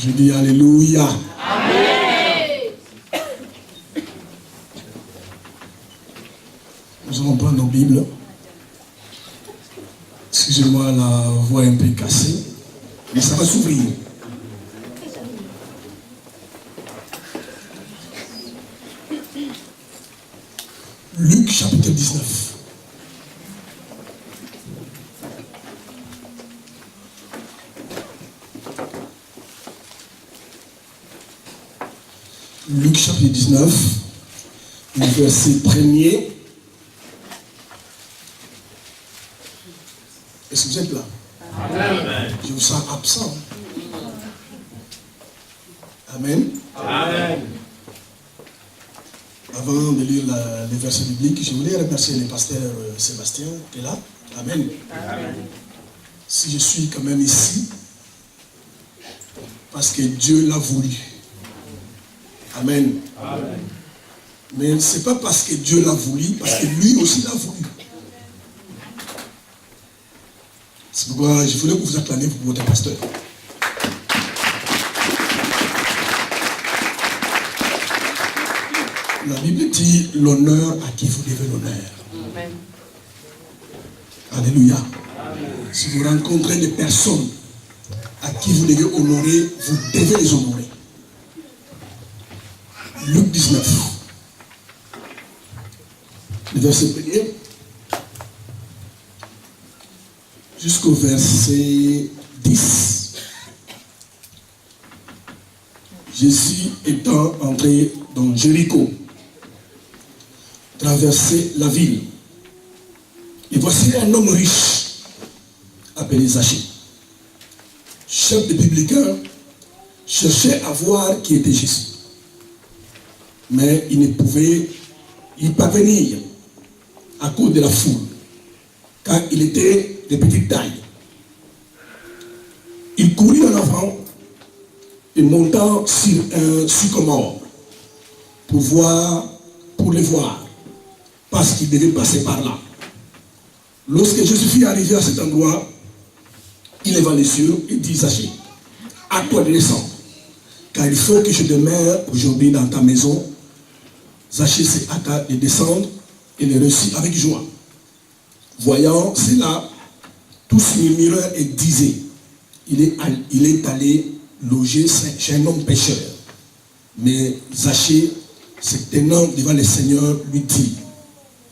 Je dis Alléluia. Amen. Nous allons prendre nos Bibles. Excusez-moi, la voix est un peu cassée, mais ça va s'ouvrir. Luc chapitre 19. Luc chapitre 19, le verset 1er. Est-ce que vous êtes là? Amen. Je vous sens absent. Amen. Amen. Avant de lire les versets bibliques, je voulais remercier le pasteur Sébastien qui est là. Amen. Amen. Si je suis quand même ici, parce que Dieu l'a voulu. Amen. Amen. Mais ce n'est pas parce que Dieu l'a voulu, parce que lui aussi l'a voulu. C'est pourquoi je voulais que vous acclamiez pour votre pasteur. La Bible dit l'honneur à qui vous devez l'honneur. Amen. Alléluia. Amen. Si vous rencontrez des personnes à qui vous devez honorer, vous devez les honorer. Luc 19. Le verset 1er jusqu'au verset 10. Jésus étant entré dans Jéricho, traversait la ville. Et voici un homme riche, appelé Zachée. Chef des publicains, cherchait à voir qui était Jésus. Mais il ne pouvait y parvenir à cause de la foule, car il était de petite taille. Il courut en avant et montant sur un sycomore pour les voir, parce qu'il devait passer par là. Lorsque Jésus fut arrivé à cet endroit, il leva les yeux et dit: Zachée, à toi de descendre, car il faut que je demeure aujourd'hui dans ta maison. Zachée se hâta de descendre et le reçut avec joie. Voyant cela, tous murmuraient et disaient: il est allé loger chez un homme pécheur. Mais Zachée, se tenant devant le Seigneur, lui dit: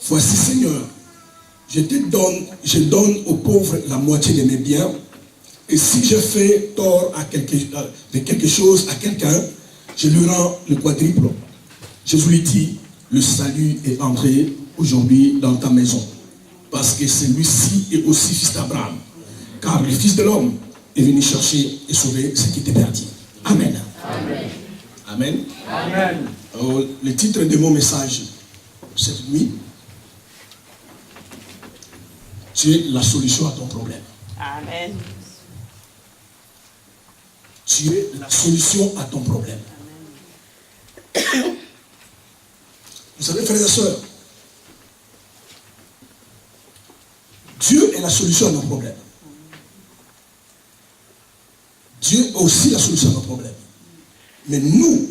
voici, Seigneur, je donne aux pauvres la moitié de mes biens, et si je fais tort de quelque chose à quelqu'un, je lui rends le quadruple. Jésus lui dit: le salut est entré aujourd'hui dans ta maison, parce que celui-ci est aussi fils d'Abraham, car le Fils de l'homme est venu chercher et sauver ce qui était perdu. Amen. Amen. Amen. Amen. Alors, le titre de mon message cette nuit: tu es la solution à ton problème. Amen. Tu es la solution à ton problème. Vous savez, frères et sœurs, Dieu est la solution à nos problèmes. Dieu est aussi la solution à nos problèmes. Mais nous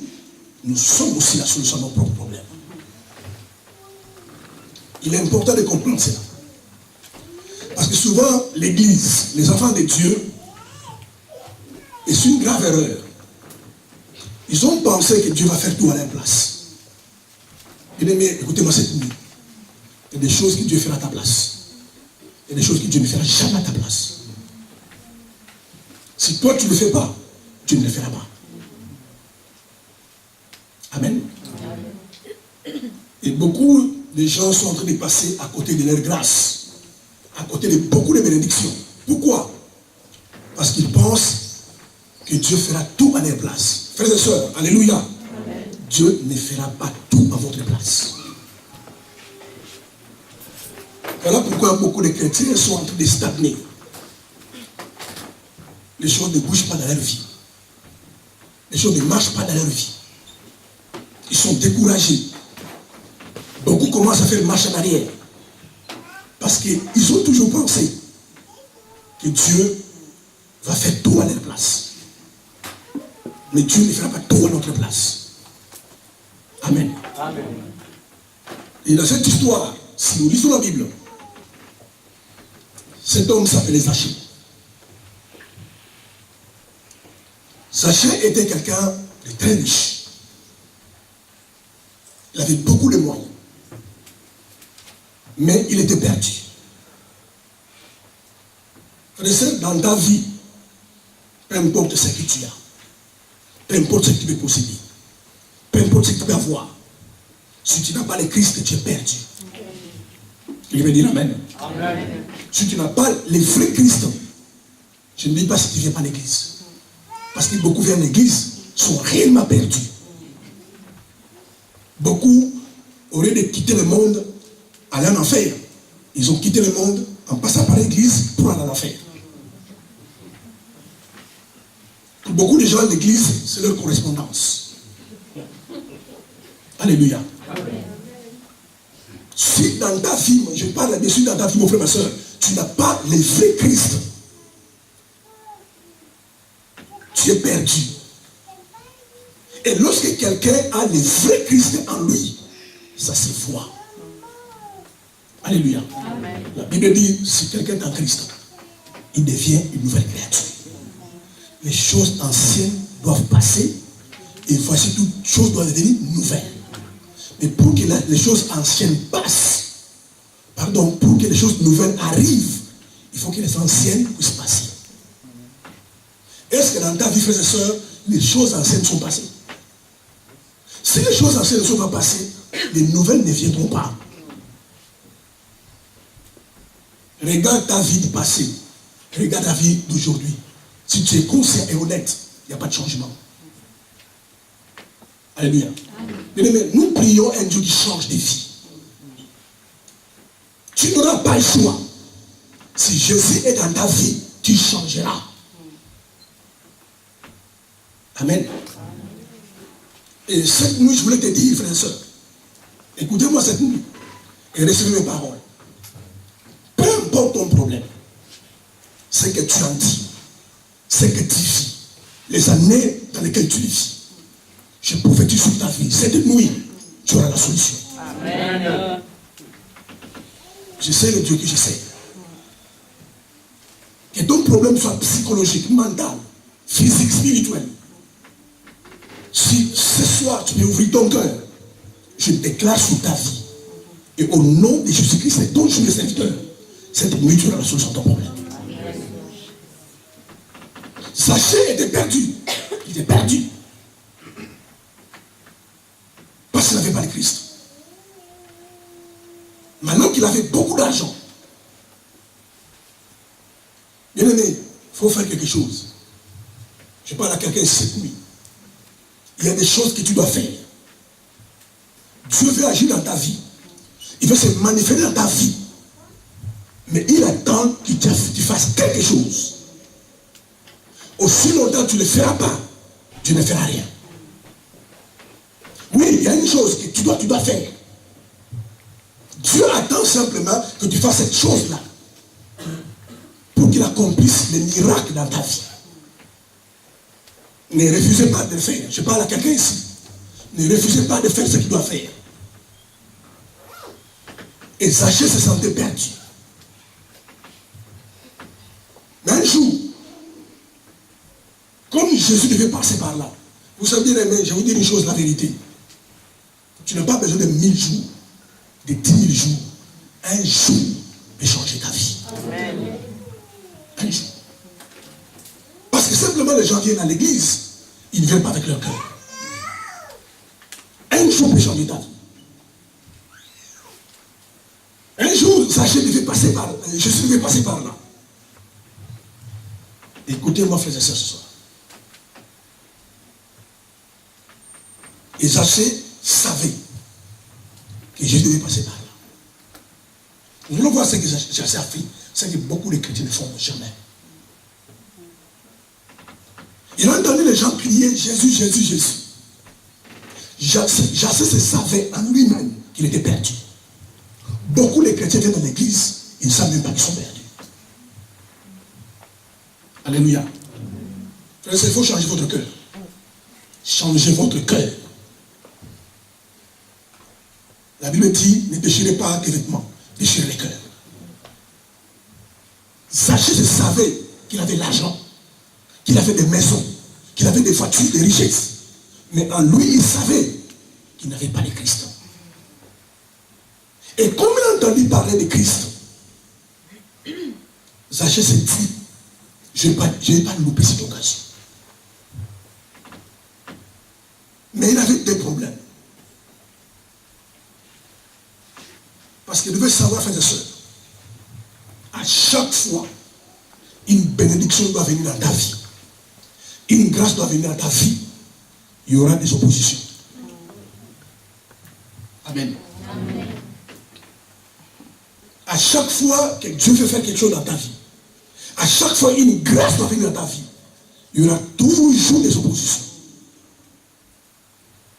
sommes aussi la solution à nos propres problèmes. Il est important de comprendre cela. Parce que souvent, l'Église, les enfants de Dieu, et c'est une grave erreur. Ils ont pensé que Dieu va faire tout à leur place. Bien-aimés, écoutez-moi cette nuit. Il y a des choses que Dieu fera à ta place. Il y a des choses que Dieu ne fera jamais à ta place. Si toi tu ne le fais pas, Dieu ne le fera pas. Amen. Et beaucoup de gens sont en train de passer à côté de leur grâce, à côté de beaucoup de bénédictions. Pourquoi? Parce qu'ils pensent que Dieu fera tout à leur place. Frères et sœurs, alléluia. Amen. Dieu ne fera pas tout à votre place. Voilà pourquoi beaucoup de chrétiens sont en train de stagner. Les choses ne bougent pas dans leur vie. Les choses ne marchent pas dans leur vie. Ils sont découragés. Beaucoup commencent à faire marche en arrière. Parce qu'ils ont toujours pensé que Dieu va faire tout à leur place. Mais Dieu ne fera pas tout à notre place. Amen. Amen. Et dans cette histoire, si nous lisons la Bible, cet homme s'appelait Zachée. Zachée était quelqu'un de très riche. Il avait beaucoup de moyens. Mais il était perdu. Frère et sœur, dans ta vie, peu importe ce que tu as, peu importe ce que tu peux posséder, peu importe ce que tu peux avoir, si tu n'as pas le Christ, tu es perdu. Je vais dire Amen. Amen. Si tu n'as pas le vrai Christ, je ne dis pas si tu ne viens pas à l'église. Parce que beaucoup viennent à l'église, sont réellement perdus. Beaucoup, au lieu de quitter le monde, aller en enfer. Ils ont quitté le monde en passant par l'église pour aller en enfer. Pour beaucoup de gens, l'église, c'est leur correspondance. Alléluia. Amen. Si dans ta vie, je parle là-dessus dans ta vie, mon frère, ma soeur, tu n'as pas le vrai Christ, tu es perdu. Et lorsque quelqu'un a le vrai Christ en lui, ça se voit. Alléluia. Amen. La Bible dit, si quelqu'un est en Christ, il devient une nouvelle créature. Les choses anciennes doivent passer et voici toutes choses doivent devenir nouvelles. Mais pour que les choses anciennes passent, pour que les choses nouvelles arrivent, il faut que les anciennes puissent passer. Est-ce que dans ta vie, frères et sœurs, les choses anciennes sont passées? Si les choses anciennes ne sont pas passées, les nouvelles ne viendront pas. Regarde ta vie du passé. Regarde ta vie d'aujourd'hui. Si tu es conscient et honnête, il n'y a pas de changement. Alléluia. Bien-aimé, nous prions un Dieu qui change des vies. Tu n'auras pas le choix. Si Jésus est dans ta vie, tu changeras. Amen. Et cette nuit, je voulais te dire, frères et sœurs, écoutez-moi cette nuit et recevez mes paroles. Peu importe ton problème, ce que tu en dis, ce que tu vis, les années dans lesquelles tu vis, je prophétise sur ta vie. Cette nuit, tu auras la solution. Amen. Je sais le Dieu que je sais. Que ton problème soit psychologique, mental, physique, spirituel. Si ce soir tu peux ouvrir ton cœur, je déclare sur ta vie. Et au nom de Jésus-Christ, c'est ton jour de serviteur. Cette nuit, tu auras la solution à ton problème. Zachée était perdu. Il était perdu. Parce qu'il n'avait pas le Christ. Maintenant qu'il avait beaucoup d'argent, bien aimé, il faut faire quelque chose. Je parle à quelqu'un cette nuit. Il y a des choses que tu dois faire. Dieu veut agir dans ta vie. Il veut se manifester dans ta vie. Mais il attend que tu fasses quelque chose. Aussi longtemps que tu ne le feras pas, tu ne feras rien. Oui, il y a une chose que tu dois faire. Dieu attend simplement que tu fasses cette chose-là pour qu'il accomplisse les miracles dans ta vie. Ne refusez pas de le faire. Je parle à quelqu'un ici. Ne refusez pas de faire ce qu'il doit faire. Et Zachée se sentait perdu. Mais un jour, comme Jésus devait passer par là, vous savez bien aimé, je vais vous dire une chose, la vérité. Tu n'as pas besoin de 1000 jours, de 10 000 jours. Un jour peut changer ta vie. Amen. Un jour. Parce que simplement les gens viennent à l'église, ils ne viennent pas avec leur cœur. Un jour peut changer ta vie. Un jour, Zachée devait passer par là. Jésus devait passer par là. Écoutez-moi, frères et sœurs, ce soir. Et Zachée savait que Jésus devait passer par là. Nous voulons voir ce que Zachée a fait, ce que beaucoup de chrétiens ne font jamais. Il a entendu les gens crier Jésus, Jésus, Jésus. Zachée se savait en lui-même qu'il était perdu. Beaucoup de chrétiens viennent dans l'église, ils ne savent même pas qu'ils sont perdus. Alléluia. Il faut changer votre cœur. changez votre cœur. La Bible dit, ne déchirez pas les vêtements, déchirez les cœurs. Zachée savait qu'il avait l'argent, qu'il avait des maisons, qu'il avait des voitures, des richesses. Mais en lui, il savait qu'il n'avait pas de Christ. Et comme il a entendu parler de Christ, Zachée s'est dit, je ne vais pas louper cette occasion. Mais il avait des problèmes. Parce qu'il devait savoir, frères et sœurs, à chaque fois, une bénédiction doit venir dans ta vie. Une grâce doit venir dans ta vie. Il y aura des oppositions. Amen. Amen. À chaque fois que Dieu veut faire quelque chose dans ta vie, à chaque fois une grâce doit venir dans ta vie, il y aura toujours des oppositions.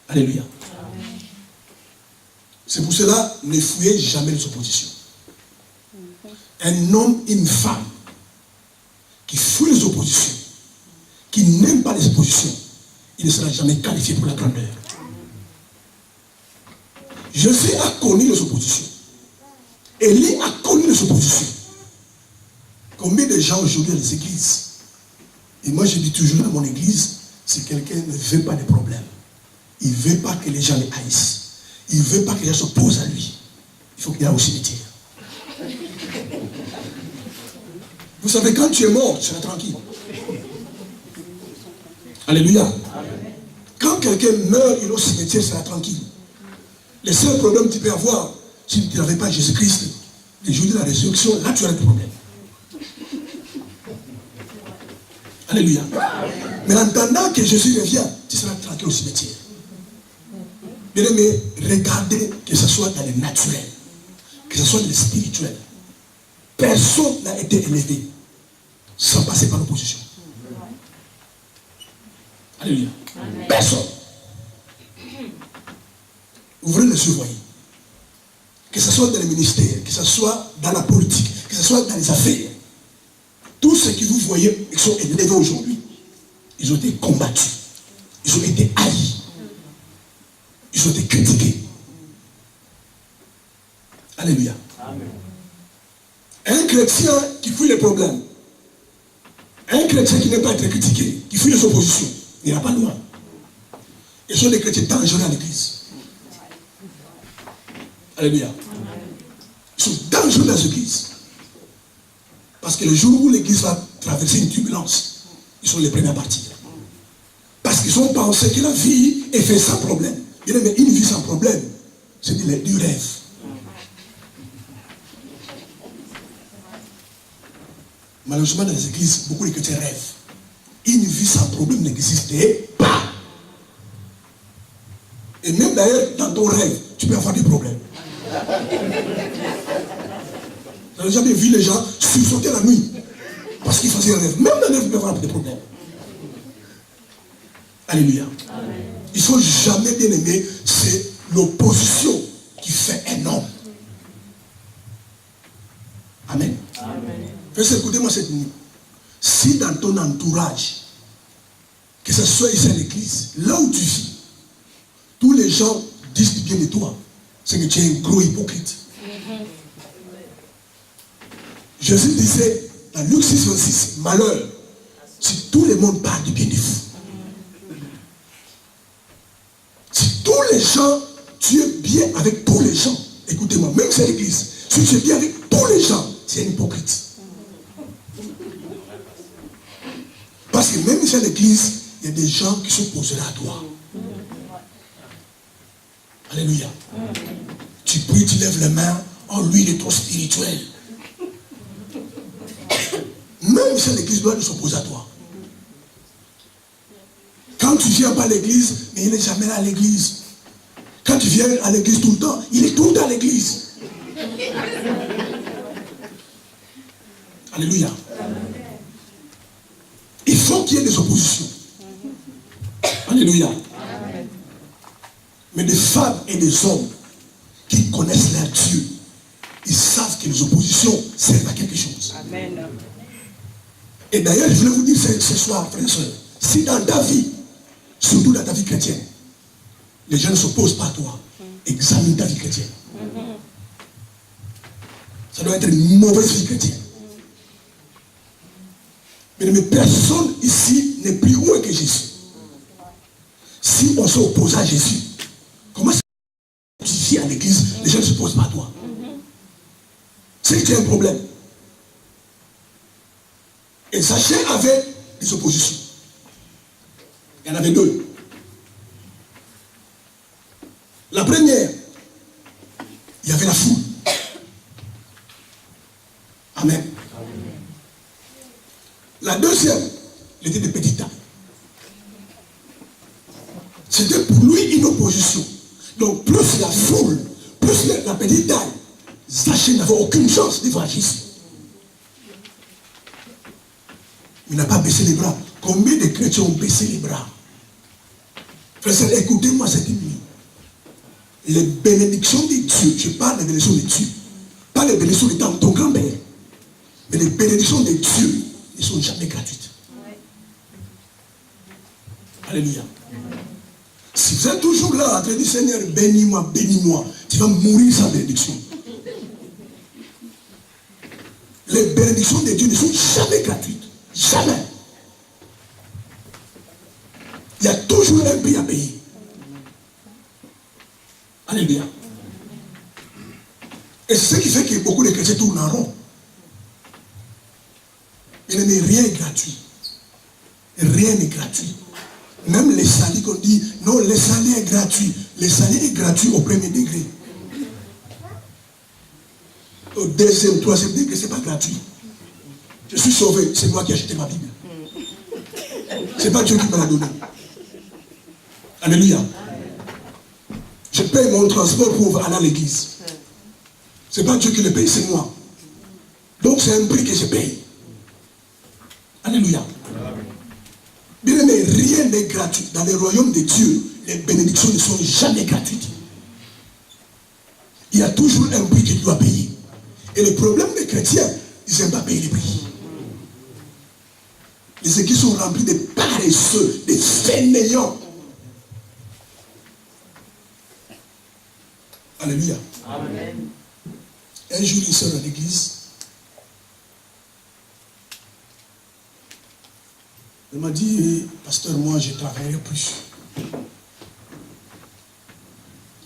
Alléluia. Amen. C'est pour cela, ne fouillez jamais les oppositions. Un homme, une femme, qui fouille les oppositions, qui n'aime pas les oppositions, il ne sera jamais qualifié pour la grandeur. Jésus a connu les oppositions. Élie a connu les oppositions. Combien de gens aujourd'hui dans les églises? Et moi je dis toujours dans mon église, si quelqu'un ne veut pas de problème, il ne veut pas que les gens le haïssent, il ne veut pas que les gens s'opposent à lui, il faut qu'il aille au cimetière. Vous savez, quand tu es mort, tu seras tranquille. Alléluia. Quand quelqu'un meurt, il est au cimetière, tu seras tranquille. Le seul problème que tu peux avoir, si tu n'avais pas Jésus-Christ, le jour de la résurrection, là tu auras des problèmes. Alléluia. Mais en attendant que Jésus revienne, tu seras tranquille au cimetière. Bien aimé, regardez que ce soit dans le naturel, que ce soit dans le spirituel. Personne n'a été élevé sans passer par l'opposition. Alléluia. Amen. Personne. Ouvrez les yeux, voyez. Que ce soit dans les ministères, que ce soit dans la politique, que ce soit dans les affaires. Tous ceux que vous voyez qui sont élevés aujourd'hui, ils ont été combattus. Ils ont été haïs. Ils ont été critiqués. Alléluia. Amen. Un chrétien qui fuit les problèmes, un chrétien qui n'est pas été critiqué, qui fuit les oppositions, il n'ira pas loin. Ils sont des chrétiens dangereux à l'église. Alléluia. Ils sont dangereux dans l'église. Parce que le jour où l'église va traverser une turbulence, ils sont les premiers à partir. Parce qu'ils ont pensé que la vie est faite sans problème. Mais une vie sans problème, c'est du rêve. Malheureusement, dans les églises, beaucoup de chrétiens rêvent. Une vie sans problème n'existait pas. Et même d'ailleurs, dans ton rêve, tu peux avoir des problèmes. Vous n'avez jamais vu les gens sursauter la nuit parce qu'ils faisaient un rêve. Même dans le rêve, tu peux avoir des problèmes. Alléluia. Amen. Il ne faut jamais, bien aimer, c'est l'opposition qui fait un homme. Amen. Amen. Écoutez-moi cette nuit. Si dans ton entourage, que ce soit ici à l'église, là où tu vis, tous les gens disent du bien de toi, c'est que tu es un gros hypocrite. Jésus disait dans Luc 6, 26, malheur, si tout le monde parle du bien de vous. Si tous les gens, tu es bien avec tous les gens, écoutez-moi, même si c'est l'église, si tu es bien avec tous les gens, c'est un hypocrite. Parce que même ici à l'église, il y a des gens qui s'opposeraient à toi. Alléluia. Tu pries, tu lèves les mains, oh lui il est trop spirituel. Même si l'église doit s'opposer à toi. Quand tu viens pas à l'église, mais il n'est jamais là à l'église. Quand tu viens à l'église tout le temps, il est tout le temps à l'église. Alléluia. Il faut qu'il y ait des oppositions. Alléluia. Mais des femmes et des hommes qui connaissent leur Dieu, ils savent que les oppositions servent à quelque chose. Amen. Et d'ailleurs, je voulais vous dire ce soir, frères et sœurs, si dans ta vie, surtout dans ta vie chrétienne. Les gens ne s'opposent pas à toi. Examine ta vie chrétienne. Ça doit être une mauvaise vie chrétienne. Mais personne ici n'est plus haut que Jésus. Si on s'oppose à Jésus, comment est-ce que ici à l'église, les gens ne s'opposent pas à toi? C'est que tu as un problème. Et Zachée avait des oppositions. Il y en avait deux. La première, il y avait la foule. Amen. La deuxième, il était de petite taille. C'était pour lui une opposition. Donc plus la foule, plus la petite taille, Zachée n'avait aucune chance de voir Jésus. Il n'a pas baissé les bras. Combien de chrétiens ont baissé les bras? Frère, écoutez-moi cette nuit. Les bénédictions de Dieu, je parle des bénédictions de Dieu, pas les bénédictions de ton grand-père, mais les bénédictions de Dieu ne sont jamais gratuites. Alléluia. Si vous êtes toujours là en train de dire Seigneur, bénis-moi, tu vas mourir sans bénédiction. Les bénédictions de Dieu ne sont jamais gratuites. Jamais. Il y a toujours un prix à payer. Alléluia. Et c'est ce qui fait que beaucoup de chrétiens tournent en rond. Il n'est rien gratuit. Rien n'est gratuit. Même les salis qu'on dit, non, le salut est gratuit. Le salut est gratuit au premier degré. Au deuxième, troisième degré, ce n'est pas gratuit. Je suis sauvé, c'est moi qui ai acheté ma Bible. Ce n'est pas Dieu qui me l'a donné. Alléluia. Je paye mon transport pour aller à l'église. Ce n'est pas Dieu qui le paye, c'est moi. Donc c'est un prix que je paye. Alléluia. Bien aimé, rien n'est gratuit. Dans le royaume de Dieu, les bénédictions ne sont jamais gratuites. Il y a toujours un prix que tu dois payer. Et le problème des chrétiens, ils n'aiment pas payer les prix. Les églises sont remplies de paresseux, de fainéants. Alléluia. Amen. Un jour, une sœur à l'église, elle m'a dit, pasteur, moi, je travaillerai plus.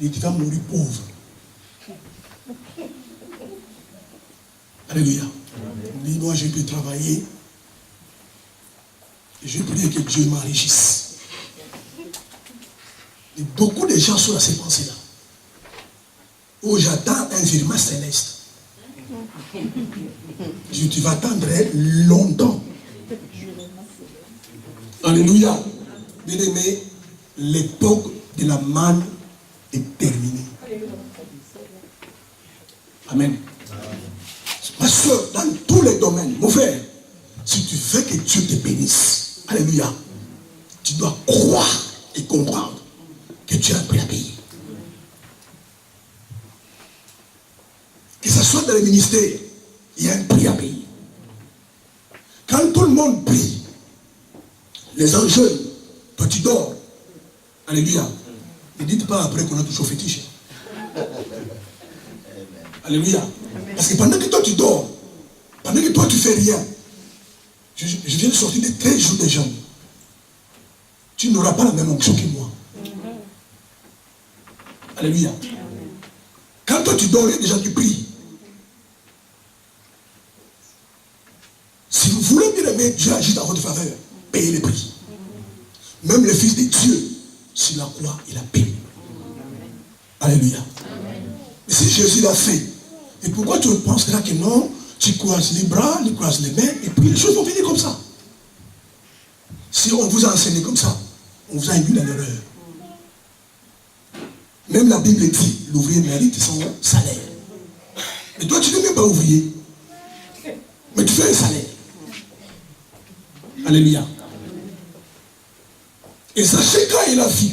Il va mourir pauvre. Alléluia. Il dit, moi, je peux travailler. Et je prie que Dieu m'enrichisse. Et beaucoup de gens sont dans ces pensées-là. Où j'attends un virement céleste. Tu vas attendre longtemps. Alléluia. Bien aimé, l'époque de la manne est terminée. Amen. Ma soeur, dans tous les domaines, mon frère, si tu veux que Dieu te bénisse, alléluia, tu dois croire et comprendre que tu as un prix à payer. Que ce soit dans le ministère, il y a un prix à payer. Quand tout le monde prie, les gens jeunes, toi tu dors. Alléluia. Ne dites pas après qu'on a toujours fétiche. Alléluia. Parce que pendant que toi tu dors, pendant que toi tu fais rien, je viens de sortir de 13 jours de jeûne. Tu n'auras pas la même onction que moi. Alléluia. Quand toi tu dors, il y a des gens qui prient. Si vous voulez bien aimer, Dieu agit en votre faveur. Payez les prix. Même le Fils de Dieu, sur la croix, il a payé. Alléluia. Mais si Jésus l'a fait, et pourquoi tu penses là que non, tu croises les bras, tu croises les mains, et puis les choses vont venir comme ça. Si on vous a enseigné comme ça, on vous a induit dans l'erreur. Même la Bible dit, l'ouvrier mérite son salaire. Mais toi, tu n'es même pas ouvrier. Mais tu fais un salaire. Alléluia. Et sachez quand il a vu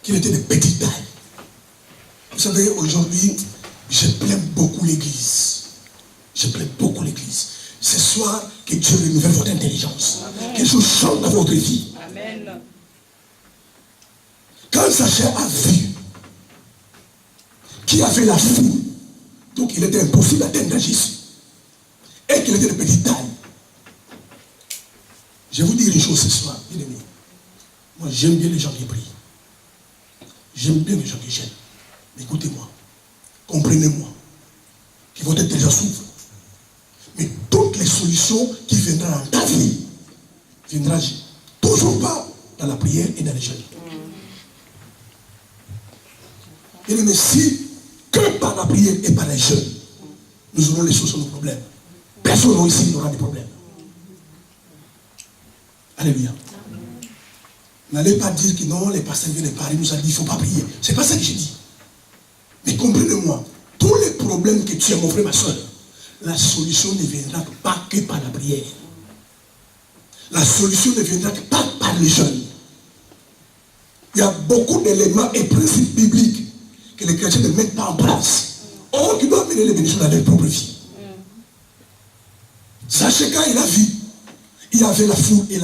qu'il était de petite taille. Vous savez, aujourd'hui, je plains beaucoup l'église. Je plains beaucoup l'église. Ce soir, que Dieu renouvelle votre intelligence. quelque chose change dans votre vie. Amen. Quand Zaché a vu qu'il y avait la foule, donc il était impossible d'atteindre Jésus, et qu'il était de petite taille. Je vais vous dire une chose ce soir, bien aimé. Moi, j'aime bien les gens qui prient. J'aime bien les gens qui gênent. Mais écoutez-moi, comprenez-moi, que votre intelligence s'ouvre. Mais toutes les solutions qui viendront dans ta vie, viendront toujours pas dans la prière et dans les jeûnes. Bien aimé, si que par la prière et par les jeûnes, nous aurons les solutions de nos problèmes. Personne ici n'aura des problèmes. Alléluia. N'allez pas dire que non, les pasteurs viennent de Paris, nous a dit qu'il ne faut pas prier. Ce n'est pas ça que j'ai dit. Mais comprenez-moi, tous les problèmes que tu as, mon frère, ma soeur, la solution ne viendra pas que par la prière. La solution ne viendra pas par les jeûnes. Il y a beaucoup d'éléments et principes bibliques que les chrétiens ne mettent pas en place. Or, qui doivent mener les bénédictions dans leur propre vie. Sachez quand il a vu, il y avait la foule et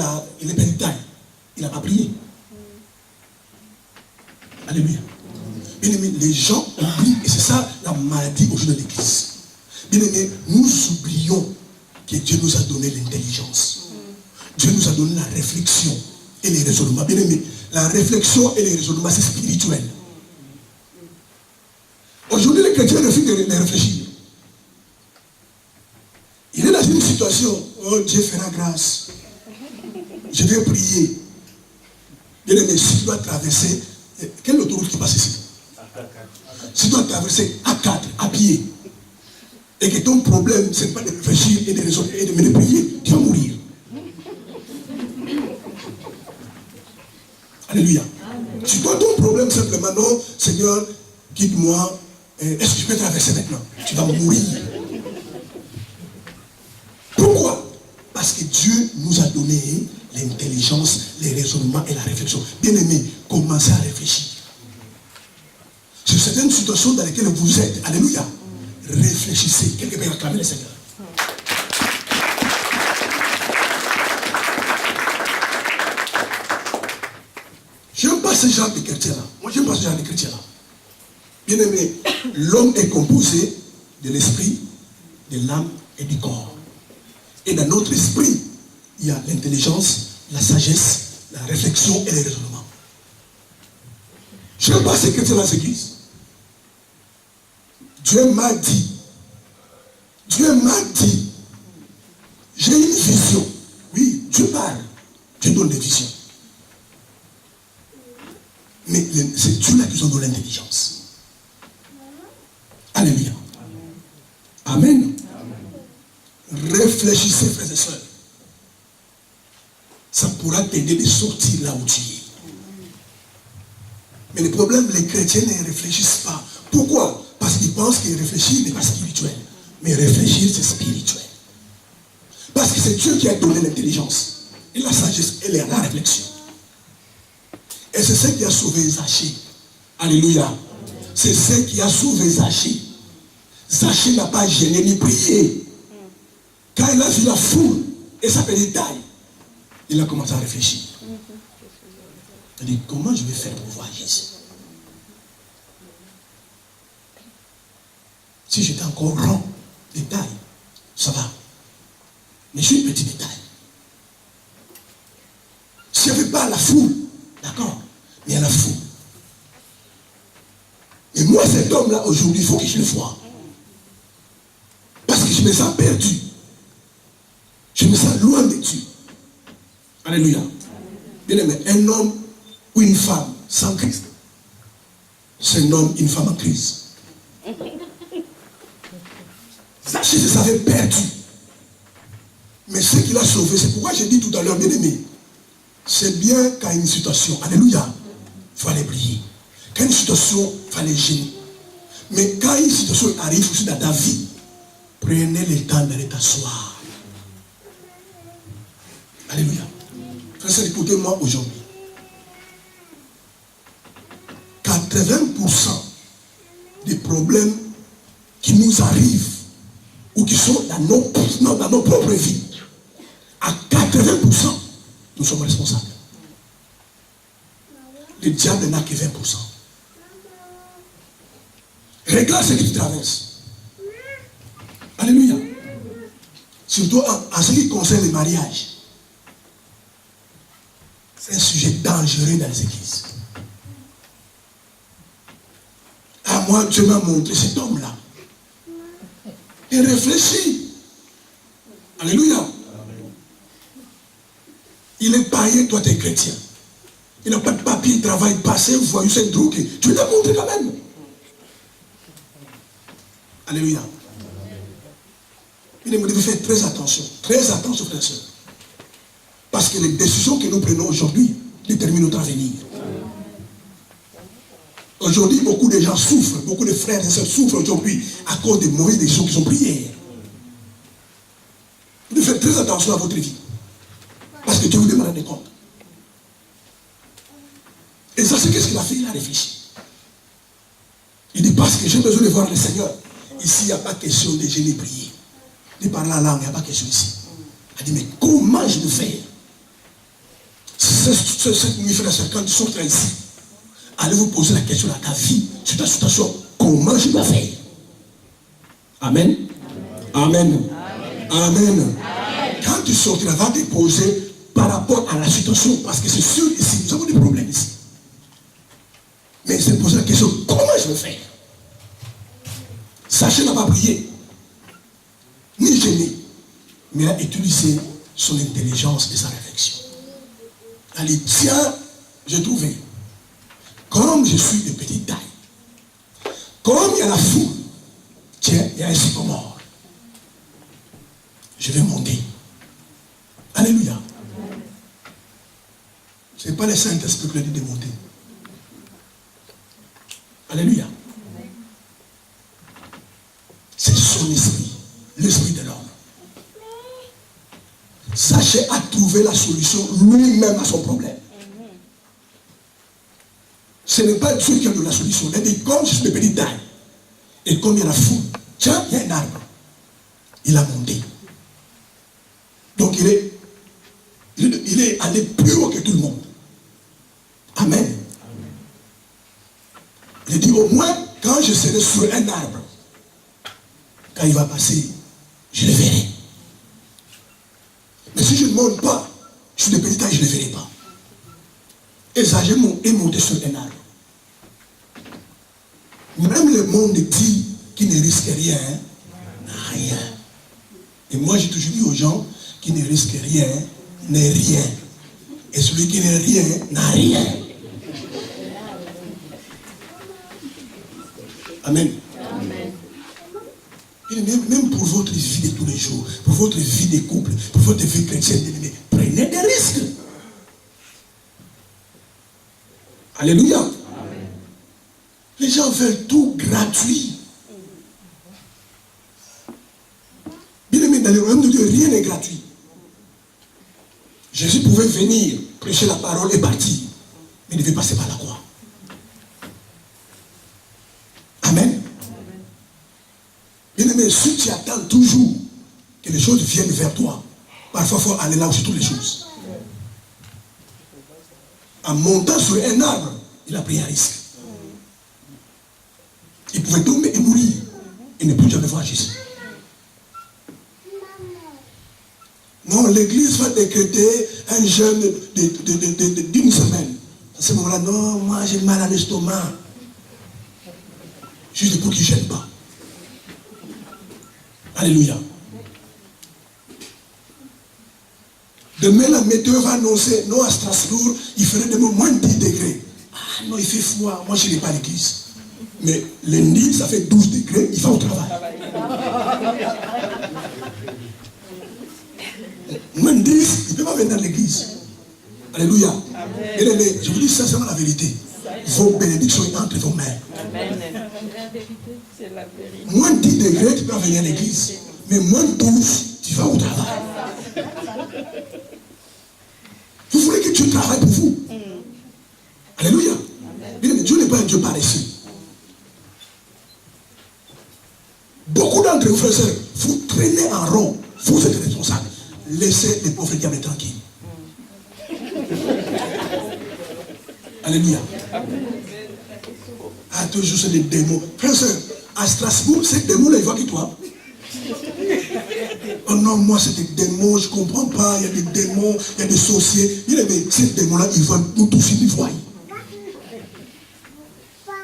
les pénitents. Il n'a pas prié. Alléluia. Bien aimé, les gens oublient, et c'est ça la maladie aujourd'hui de l'église. Bien aimé, nous oublions que Dieu nous a donné l'intelligence. Dieu nous a donné la réflexion et les raisonnements. Bien aimé, la réflexion et les raisonnements, c'est spirituel. Aujourd'hui, les chrétiens refusent de réfléchir. Il est dans une situation, oh Dieu fera grâce. Je vais prier. Bien aimé, si tu dois traverser, quelle autoroute qui passe ici? Si tu dois traverser A4, à pied, et que ton problème, ce n'est pas de réfléchir et de raisonner et de prier, tu vas mourir. Alléluia. Tu dois ton problème simplement, non, Seigneur, guide-moi, est-ce que je peux traverser maintenant? Tu vas mourir. Pourquoi? Parce que Dieu nous a donné l'intelligence, les raisonnements et la réflexion. Bien aimé, commencez à réfléchir. Sur certaines situations dans lesquelles vous êtes, alléluia, réfléchissez. Quelqu'un peut acclamer le Seigneur. Je n'aime pas ce genre de chrétiens-là. Moi, je n'aime pas ce genre de chrétiens-là. Bien aimé, l'homme est composé de l'esprit, de l'âme et du corps. Et dans notre esprit, il y a l'intelligence, la sagesse, la réflexion et les raisonnements. Je n'aime pas ces chrétiens dans l'église. Dieu m'a dit, j'ai une vision. Oui, Dieu parle, Dieu donne des visions. Mais c'est Dieu là qui nous donne l'intelligence. Alléluia. Amen. Réfléchissez, frères et sœurs. Ça pourra t'aider de sortir là où tu es. Mais le problème, les chrétiens ne réfléchissent pas. Pourquoi? Parce qu'ils pensent que réfléchir n'est pas spirituel. Mais réfléchir, c'est spirituel. Parce que c'est Dieu qui a donné l'intelligence, et la sagesse, et la réflexion. Et c'est ce qui a sauvé Zaché. Alléluia. C'est ce qui a sauvé Zaché. Zaché n'a pas gêné ni prié. Quand il a vu la foule et sa petite taille, il a commencé à réfléchir. Il a dit, comment je vais faire pour voir Jésus? Si j'étais encore grand de taille, ça va. Mais je suis une petite taille. S'il n'y avait pas la foule, d'accord, mais il y a la foule. Et moi, cet homme-là, aujourd'hui, il faut que je le voie. Parce que je me sens perdu. Je me sens loin de Dieu. Alléluia. Bien aimé, un homme ou une femme sans Christ, c'est un homme, une femme en crise. Zaché se savait perdu. Mais ce qu'il a sauvé, c'est pourquoi j'ai dit tout à l'heure, bien aimé, c'est bien qu'à une situation, alléluia, il faut aller prier. Quand une situation, il faut aller gêner. Mais quand une situation arrive aussi dans ta vie, prenez le temps d'aller t'asseoir. Alléluia. Frère, écoutez-moi aujourd'hui. 80% des problèmes qui nous arrivent ou qui sont dans nos propres vies, à 80%, Nous sommes responsables. Le diable n'a que 20%. Regarde ce que tu traverses. Alléluia. Surtout en ce qui concerne le mariage. C'est un sujet dangereux dans les églises. À moi, Dieu m'a montré cet homme-là. Et réfléchis. Alléluia. Il est païen, toi tu es chrétien. Il n'a pas de papier, il travaille, passé, voyou, c'est drogué. Tu l'as montré quand même. Alléluia. Il devait faire très attention, frères et sœurs. Parce que les décisions que nous prenons aujourd'hui déterminent notre avenir. Aujourd'hui, beaucoup de gens souffrent, beaucoup de frères et sœurs souffrent aujourd'hui à cause des mauvaises décisions qui sont prises. Vous devez faire très attention à votre vie. Parce que Dieu vous demande des comptes. Et ça, c'est qu'est-ce qu'il a fait? Il a réfléchi. Il dit, parce que j'ai besoin de voir le Seigneur. Ici, il n'y a pas question de gêner prier. Il parle la langue, il n'y a pas question ici. Il a dit, mais comment je vais faire? Cette nuit, frère, quand tu sors ici, allez vous poser la question à ta vie, sur ta situation, comment je vais faire? Amen. Amen. Amen. Amen. Quand tu sortiras, va te poser par rapport à la situation, parce que c'est sûr ici, nous avons des problèmes ici. Mais c'est poser la question, comment je vais faire? Sachez n'a pas prié, ni gêné, mais a utilisé son intelligence et sa réflexion. Elle dit, tiens, j'ai trouvé, comme je suis de petite taille, comme il y a la foule, tiens, il y a un sycomore. Je vais monter. Alléluia. Ce n'est pas le Saint-Esprit qui lui a dit de monter. Alléluia. C'est son esprit, l'esprit de l'homme. Sachez à trouver la solution lui-même à son problème. Ce n'est pas Dieu qui a donné la solution. Il a dit, comme je suis de petite taille, et comme il y a la foule, tiens, il y a un arbre. Il a monté. Donc il est allé plus haut que tout le monde. Amen. Il dit, au moins, quand je serai sur un arbre, quand il va passer, je le verrai. Mais si je ne monte pas, je suis de petite taille, je ne le verrai pas. Esaïe est monté sur un arbre. Même le monde dit qu'il ne risque rien, n'a rien. Et moi, j'ai toujours dit aux gens qui ne risquent rien, n'est rien. Et celui qui n'est rien, n'a rien. Amen. Amen. Même pour votre vie de tous les jours, pour votre vie de couple, pour votre vie chrétienne, prenez des risques. Alléluia. Amen. Les gens veulent tout gratuit. Bien aimé, dans le royaume de Dieu, rien n'est gratuit. Jésus pouvait venir, prêcher la parole et partir, mais il devait passer par la croix. Amen. Bien aimé, si tu attends toujours que les choses viennent vers toi, parfois il faut aller là où c'est toutes les choses. En montant sur un arbre, il a pris un risque. Il pouvait tomber et mourir et ne plus jamais voir Jésus. Non, l'église va décréter un jeûne d'une semaine. À ce moment-là, non, moi j'ai mal à l'estomac. Juste pour qu'il ne gêne pas. Alléluia. Demain, la météo va annoncer, non, à Strasbourg, il ferait de moins de 10 degrés. Ah non, il fait froid. Moi, je n'ai pas l'église. Mais lundi, ça fait 12 degrés, il va au travail. Moins de 10, il ne peut pas venir dans l'église. Alléluia. Amen. Je vous dis sincèrement la vérité. Vos bénédictions sont entre vos mains. Amen. Moins de 10 degrés, tu peux venir à l'église. Mais moins de 12, tu vas au travail. Vous voulez que Dieu travaille pour vous. Alléluia. Amen. Dieu n'est pas un Dieu paresseux. Beaucoup d'entre vous, frères et sœurs, vous traînez en rond. Vous êtes responsables. Laissez les pauvres diables tranquilles. Alléluia. Ah, toujours c'est des démons. Frère, à Strasbourg, ces démons-là, ils voient qui toi? Oh non, moi c'est des démons, je ne comprends pas, il y a des démons, il y a des sorciers. Mais ces démons-là, ils veulent nous tous ils voient.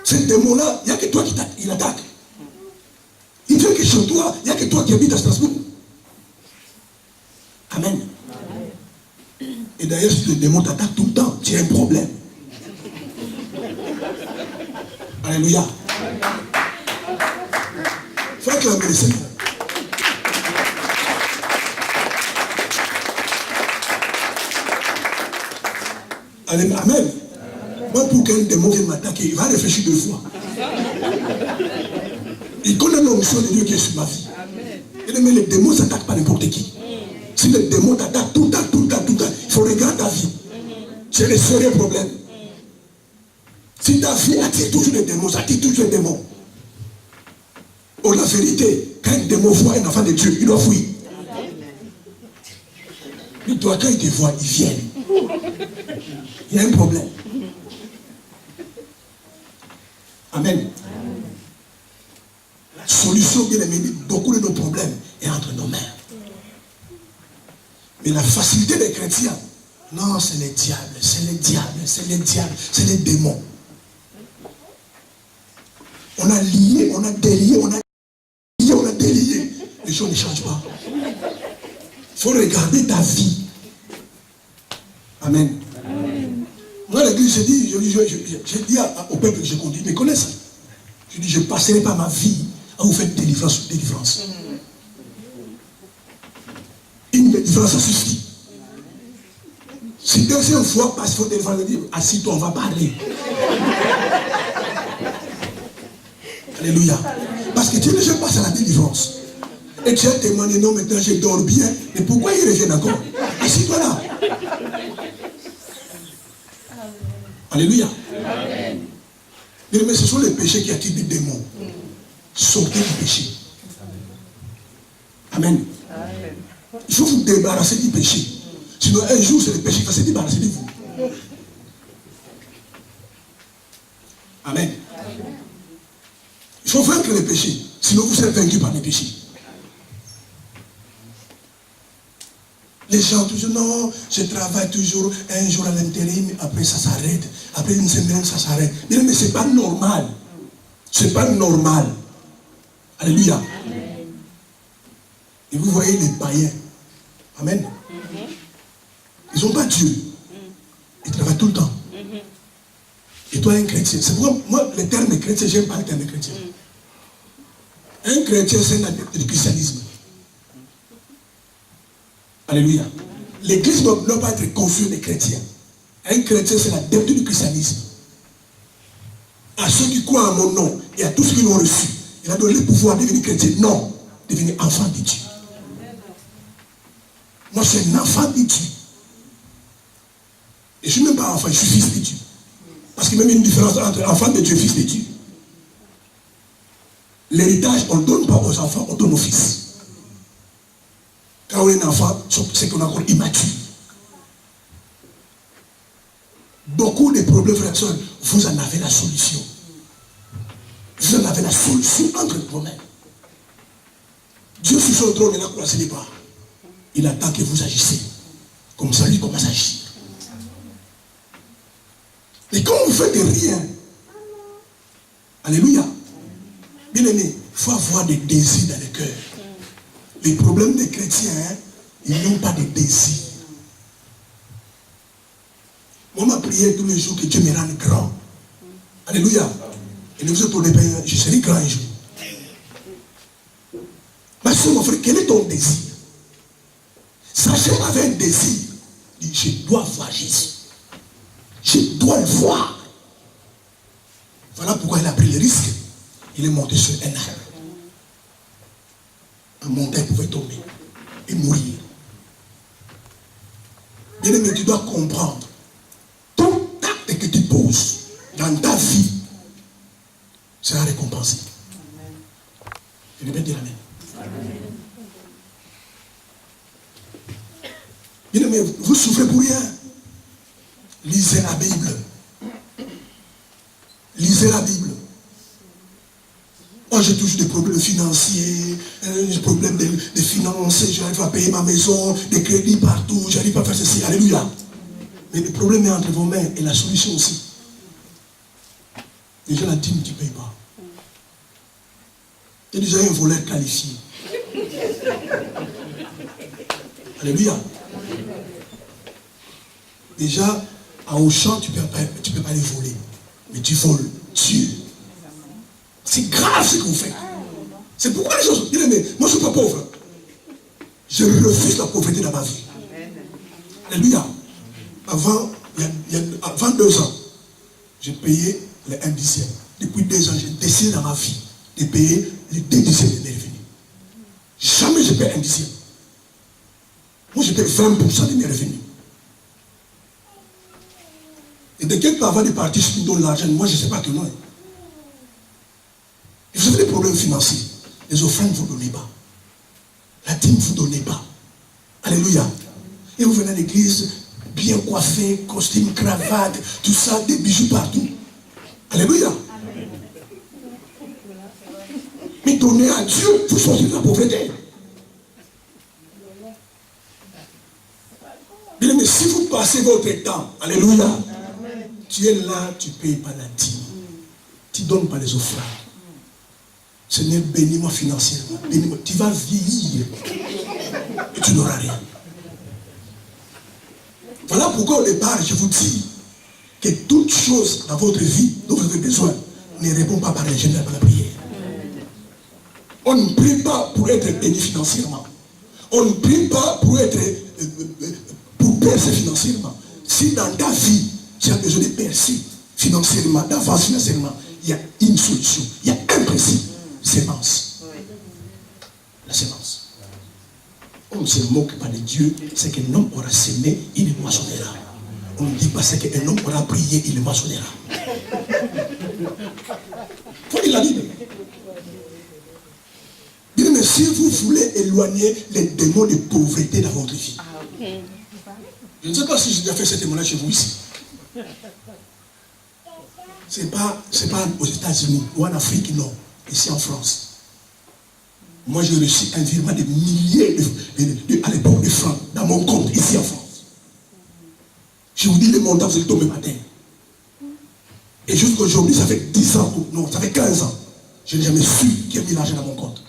Ces démons-là, il n'y a que toi qui attaque. Il vient que chez toi, il n'y a que toi qui habites à Strasbourg. Amen. Et d'ailleurs, si le démon t'attaque tout le temps, tu as un problème. Alléluia. Faut acclamer le Seigneur. Amen. Moi, pour qu'un démon vienne m'attaquer, il va réfléchir 2 fois. Il connaît l'onction de Dieu qui est sur ma vie. Mais les démons ne s'attaquent pas n'importe qui. Si le démon t'attaque tout le temps, il faut regarder ta vie. C'est le sérieux problème. Si ta vie attire toujours les démons, ça attire toujours les démons. Oh, la vérité, quand un démon voit un enfant de Dieu, il doit fuir. Mais toi, quand il te voit, il vient. Il y a un problème. Amen. La solution, bien aimé, beaucoup de nos problèmes est entre nos mains. Mais la facilité des chrétiens, non, c'est les diables, c'est les diables, c'est les diables, c'est les démons. On a lié, on a délié, on a lié, on a délié. Les choses ne changent pas. Il faut regarder ta vie. Amen. Amen. Moi, l'église, j'ai dit au peuple que je conduis, ils me connaissent. Je dis, je ne passerai pas ma vie à vous faire délivrance sur délivrance. Une délivrance, ça suffit. Si deuxième fois, parce qu'il faut délivrance, assis-toi, on va parler. Alléluia. Parce que tu ne jamais pas à la délivrance. Et tu as témoigné, non, maintenant je dors bien. Mais pourquoi ils reviennent encore? Assis-toi là. Alléluia. Amen. Mais ce sont les péchés qui attirent des démons. Sortez du péché. Amen. Amen. Il faut vous débarrasser du péché. Sinon, un jour, c'est le péché qui va se débarrasser de vous. Amen. Il faut vaincre les péchés. Sinon, vous serez vaincu par les péchés. Les gens toujours, non, je travaille toujours un jour à l'intérim, après ça s'arrête. Après une semaine, ça s'arrête. Mais ce n'est pas normal. Ce n'est pas normal. Alléluia. Amen. Et vous voyez les païens. Amen. Ils n'ont pas Dieu. Ils travaillent tout le temps. Et toi, un chrétien. C'est pourquoi moi, le terme chrétien, je n'aime pas le terme chrétien. Un chrétien, c'est un adepte du christianisme. Alléluia. L'église ne doit pas être confuse des chrétiens. Un chrétien, c'est l'adepte du christianisme. À ceux qui croient en mon nom et à tous ceux qui l'ont reçu, il a donné le pouvoir de devenir chrétien. Non, devenir enfant de Dieu. Moi, je suis un enfant de Dieu. Et je ne suis même pas enfant, je suis fils de Dieu. Parce qu'il y a même une différence entre enfant de Dieu et fils de Dieu. L'héritage, on ne donne pas aux enfants, on donne aux fils. Quand on est un enfant, c'est qu'on est encore immature. Beaucoup de problèmes, frères et sœurs, vous en avez la solution. Vous en avez la solution entre vous-mêmes. Dieu sur son trône, il a croisé les bras. Il attend que vous agissez. Comme ça, lui commence à agir. Mais quand vous faites rien, alléluia, bien aimé, il faut avoir des désirs dans le cœur. Les problèmes des chrétiens, ils n'ont pas de désirs. Moi, ma prière tous les jours que Dieu me rende grand. Alléluia. Et ne vous étonnez pas, je serai grand un jour. Ma soeur, mon frère, quel est ton désir? Sachez avec un désir. Dit, je dois voir Jésus. Je dois le voir. Voilà pourquoi il a pris le risque. Il est monté sur un arbre. Un montagne pouvait tomber et mourir. Bien aimé, tu dois comprendre. Tout acte que tu poses dans ta vie sera récompensé. Je vais bien dire amen. Bien aimé, vous souffrez pour rien. Lisez la Bible. Lisez la Bible. Moi, j'ai toujours des problèmes financiers, des problèmes de finances, j'arrive à payer ma maison, des crédits partout, j'arrive pas à faire ceci. Alléluia. Mais le problème est entre vos mains et la solution aussi. Déjà, la dîme, tu ne payes pas. Tu es déjà un voleur qualifié. Alléluia. Déjà, à Auchan, tu ne peux pas les voler. Mais tu voles Dieu. C'est grave ce que vous faites. C'est pourquoi les gens... Bien aimé, moi je ne suis pas pauvre. Je refuse la pauvreté dans ma vie. Alléluia. Avant 2 ans, j'ai payé les 1 dixième. Depuis 2 ans, j'ai décidé dans ma vie de payer les 2 dixièmes de mes revenus. Jamais je paye 1 dixième. Moi, je paye 20% de mes revenus. Et de quelque part, avant de partir, si tu me donnes l'argent, moi, je ne sais pas que non. Et vous avez des problèmes financiers. Les offrandes, vous ne donnez pas. La dîme, vous ne donnez pas. Alléluia. Et vous venez à l'église, bien coiffé, costume, cravate, tout ça, des bijoux partout. Alléluia. Mais donnez à Dieu, vous sortez de la pauvreté. Bien, mais si vous passez votre temps, alléluia, tu es là, tu ne payes pas la dîme. Tu ne donnes pas les offrandes. Seigneur, bénis-moi financièrement. Bénis-moi. Tu vas vieillir et tu n'auras rien. Voilà pourquoi au départ, je vous dis que toute chose dans votre vie dont vous avez besoin ne répond pas par l'ingénieur, mais par la prière. On ne prie pas pour être béni financièrement. On ne prie pas pour pour percer financièrement. Si dans ta vie, tu as besoin de percer financièrement, d'avance financièrement, il y a une solution, il y a un principe. Sémence. La sémence. On ne se moque pas de Dieu. C'est qu'un homme aura sémé, il le moissonnera. On ne dit pas c'est qu'un homme aura prié, il le moissonnera. Faut lire la Bible. Bien, mais si vous voulez éloigner les démons de pauvreté dans votre vie, je ne sais pas si j'ai déjà fait ce témoignage chez vous ici. C'est pas aux États-Unis ou en Afrique, non. Ici en France. Moi, j'ai reçu un virement de milliers à l'époque de francs dans mon compte ici en France. Je vous dis le montant, vous allez tomber matin. Et jusqu'à aujourd'hui, ça fait 10 ans, non, ça fait 15 ans. Je n'ai jamais su qui a mis l'argent dans mon compte.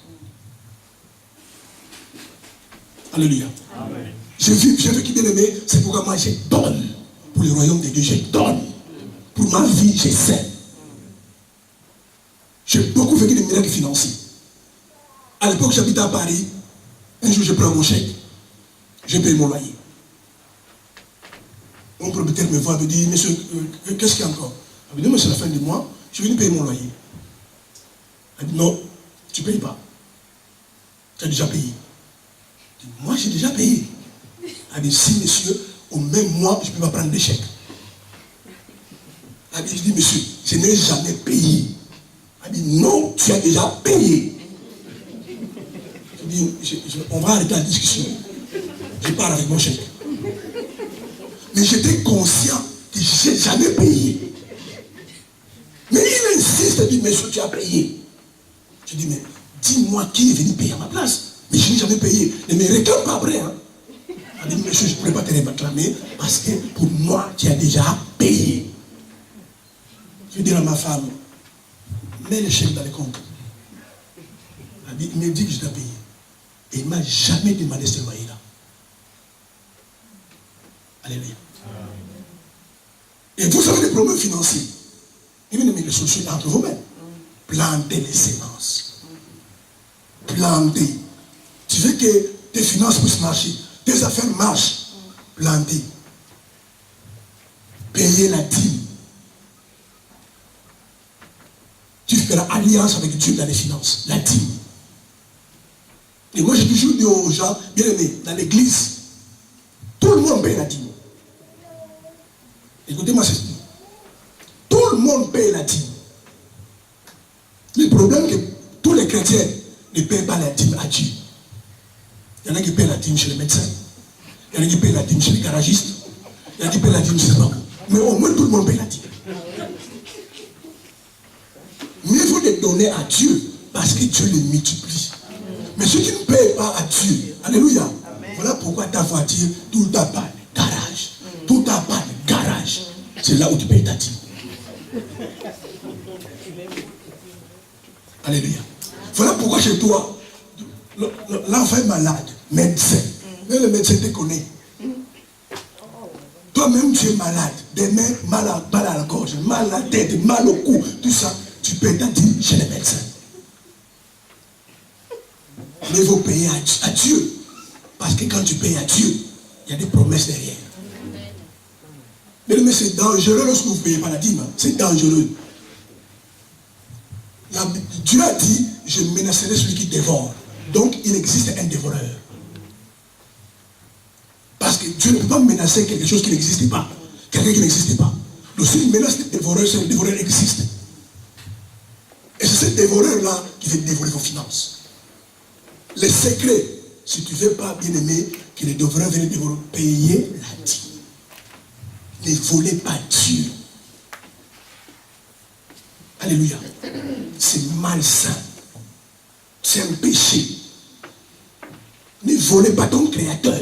Alléluia. Amen. J'ai vu qui bien aimé, c'est pourquoi moi je donne. Pour le royaume de Dieu, je donne. Pour ma vie, je sais. J'ai beaucoup vécu des miracles financiers. À l'époque, j'habitais à Paris. Un jour, je prends mon chèque. Je paye mon loyer. Mon propriétaire me voit et me dit, monsieur, qu'est-ce qu'il y a encore? Il me dit, monsieur, c'est la fin du mois, je viens de payer mon loyer. Il dit, non, tu ne payes pas. Tu as déjà payé. Je dis, moi, j'ai déjà payé. Il dit, si, monsieur, au même mois, je ne peux pas prendre des chèques. Il dit, monsieur, je n'ai jamais payé. Il dit, non, tu as déjà payé. Je dis, on va arrêter la discussion. Je pars avec mon chèque. Mais j'étais conscient que je n'ai jamais payé. Mais il insiste, il dit, monsieur, tu as payé. Je dis, mais dis-moi qui est venu payer à ma place. Mais je n'ai jamais payé. Ne me réclame pas après. Hein. Il dit, monsieur, je ne pourrais pas te réclamer parce que pour moi, tu as déjà payé. Je dis à ma femme, mets le chèque dans les comptes. Il me dit que je dois payer. Et il ne m'a jamais demandé ce loyer-là. Alléluia. Et vous avez des problèmes financiers. Mais les solutions entre vos mains. Plantez les sémences. Plantez. Tu veux que tes finances puissent marcher, tes affaires marchent. Plantez. Payez la dîme. Tu feras alliance avec Dieu dans les finances, la dîme. Et moi j'ai toujours dit aux gens, bien aimés, dans l'église, tout le monde paye la dîme. Écoutez-moi ceci. Tout le monde paye la dîme. Le problème est que tous les chrétiens ne payent pas la dîme à Dieu. Il y en a qui payent la dîme chez les médecins. Il y en a qui payent la dîme chez les garagistes. Il y en a qui payent la dîme chez les banques. Mais au moins tout le monde paye la dîme. les donner à Dieu parce que Dieu les multiplie. Mais ceux qui ne payent pas à Dieu, alléluia, voilà pourquoi ta voiture, tout a pas de garage. Tout a pas de garage. C'est là où tu payes ta dîme. Alléluia. Voilà pourquoi chez toi, l'enfant est malade, médecin. Même le médecin te connaît. Toi-même tu es malade. Des mains, mal à la gorge, mal à la tête, mal au cou, tout ça. Tu payes ta dîme chez les médecins. Mais il faut payer à Dieu. Parce que quand tu payes à Dieu, il y a des promesses derrière. Mais c'est dangereux lorsque vous ne payez pas la dîme. C'est dangereux. Dieu a dit, je menacerai celui qui dévore. Donc il existe un dévoreur. Parce que Dieu ne peut pas menacer quelque chose qui n'existe pas. Quelqu'un qui n'existe pas. Donc s'il menace le dévoreur, c'est le dévoreur existe. Et c'est ce dévoreur-là qui veut dévorer vos finances. Les secrets, si tu ne veux pas, bien aimé, que les dévoreurs viennent dévorer, payer la dîme. Ne volez pas Dieu. Alléluia. C'est malsain. C'est un péché. Ne volez pas ton Créateur.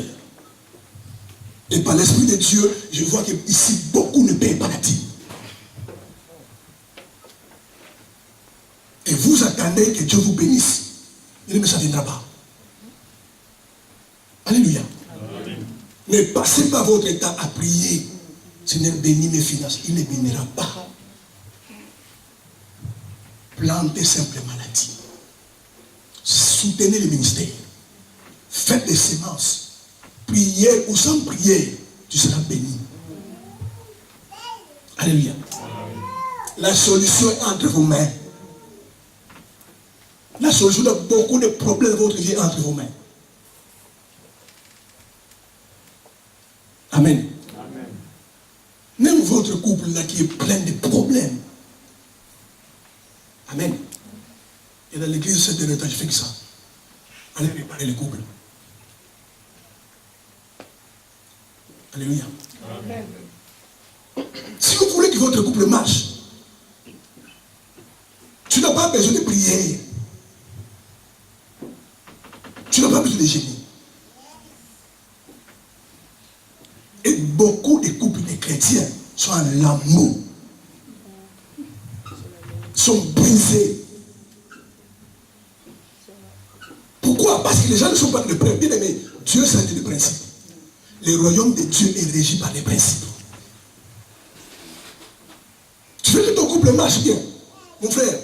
Et par l'Esprit de Dieu, je vois qu'ici, beaucoup ne payent pas la dîme. Et vous attendez que Dieu vous bénisse. Mais ça ne viendra pas. Alléluia. Amen. Ne passez pas votre temps à prier. Seigneur, bénis mes finances. Il ne bénira pas. Plantez simplement la dîme. Soutenez le ministère. Faites des semences. Priez ou sans prier, tu seras béni. Alléluia. La solution est entre vos mains. La solution de beaucoup de problèmes de votre vie est entre vos mains. Amen. Amen. Même votre couple là qui est plein de problèmes. Amen. Et dans l'église, cette dernière temps, je fais que ça. Allez préparer le couple. Alléluia. Amen. Si vous voulez que votre couple marche, tu n'as pas besoin de prier. Tu n'as pas besoin de génie. Et beaucoup de couples de chrétiens sont en l'amour. Sont brisés. Pourquoi? Parce que les gens ne sont pas de principe. Bien aimé, Dieu c'est le principe. Le royaume de Dieu est régi par les principes. Tu veux que ton couple marche bien. Mon frère,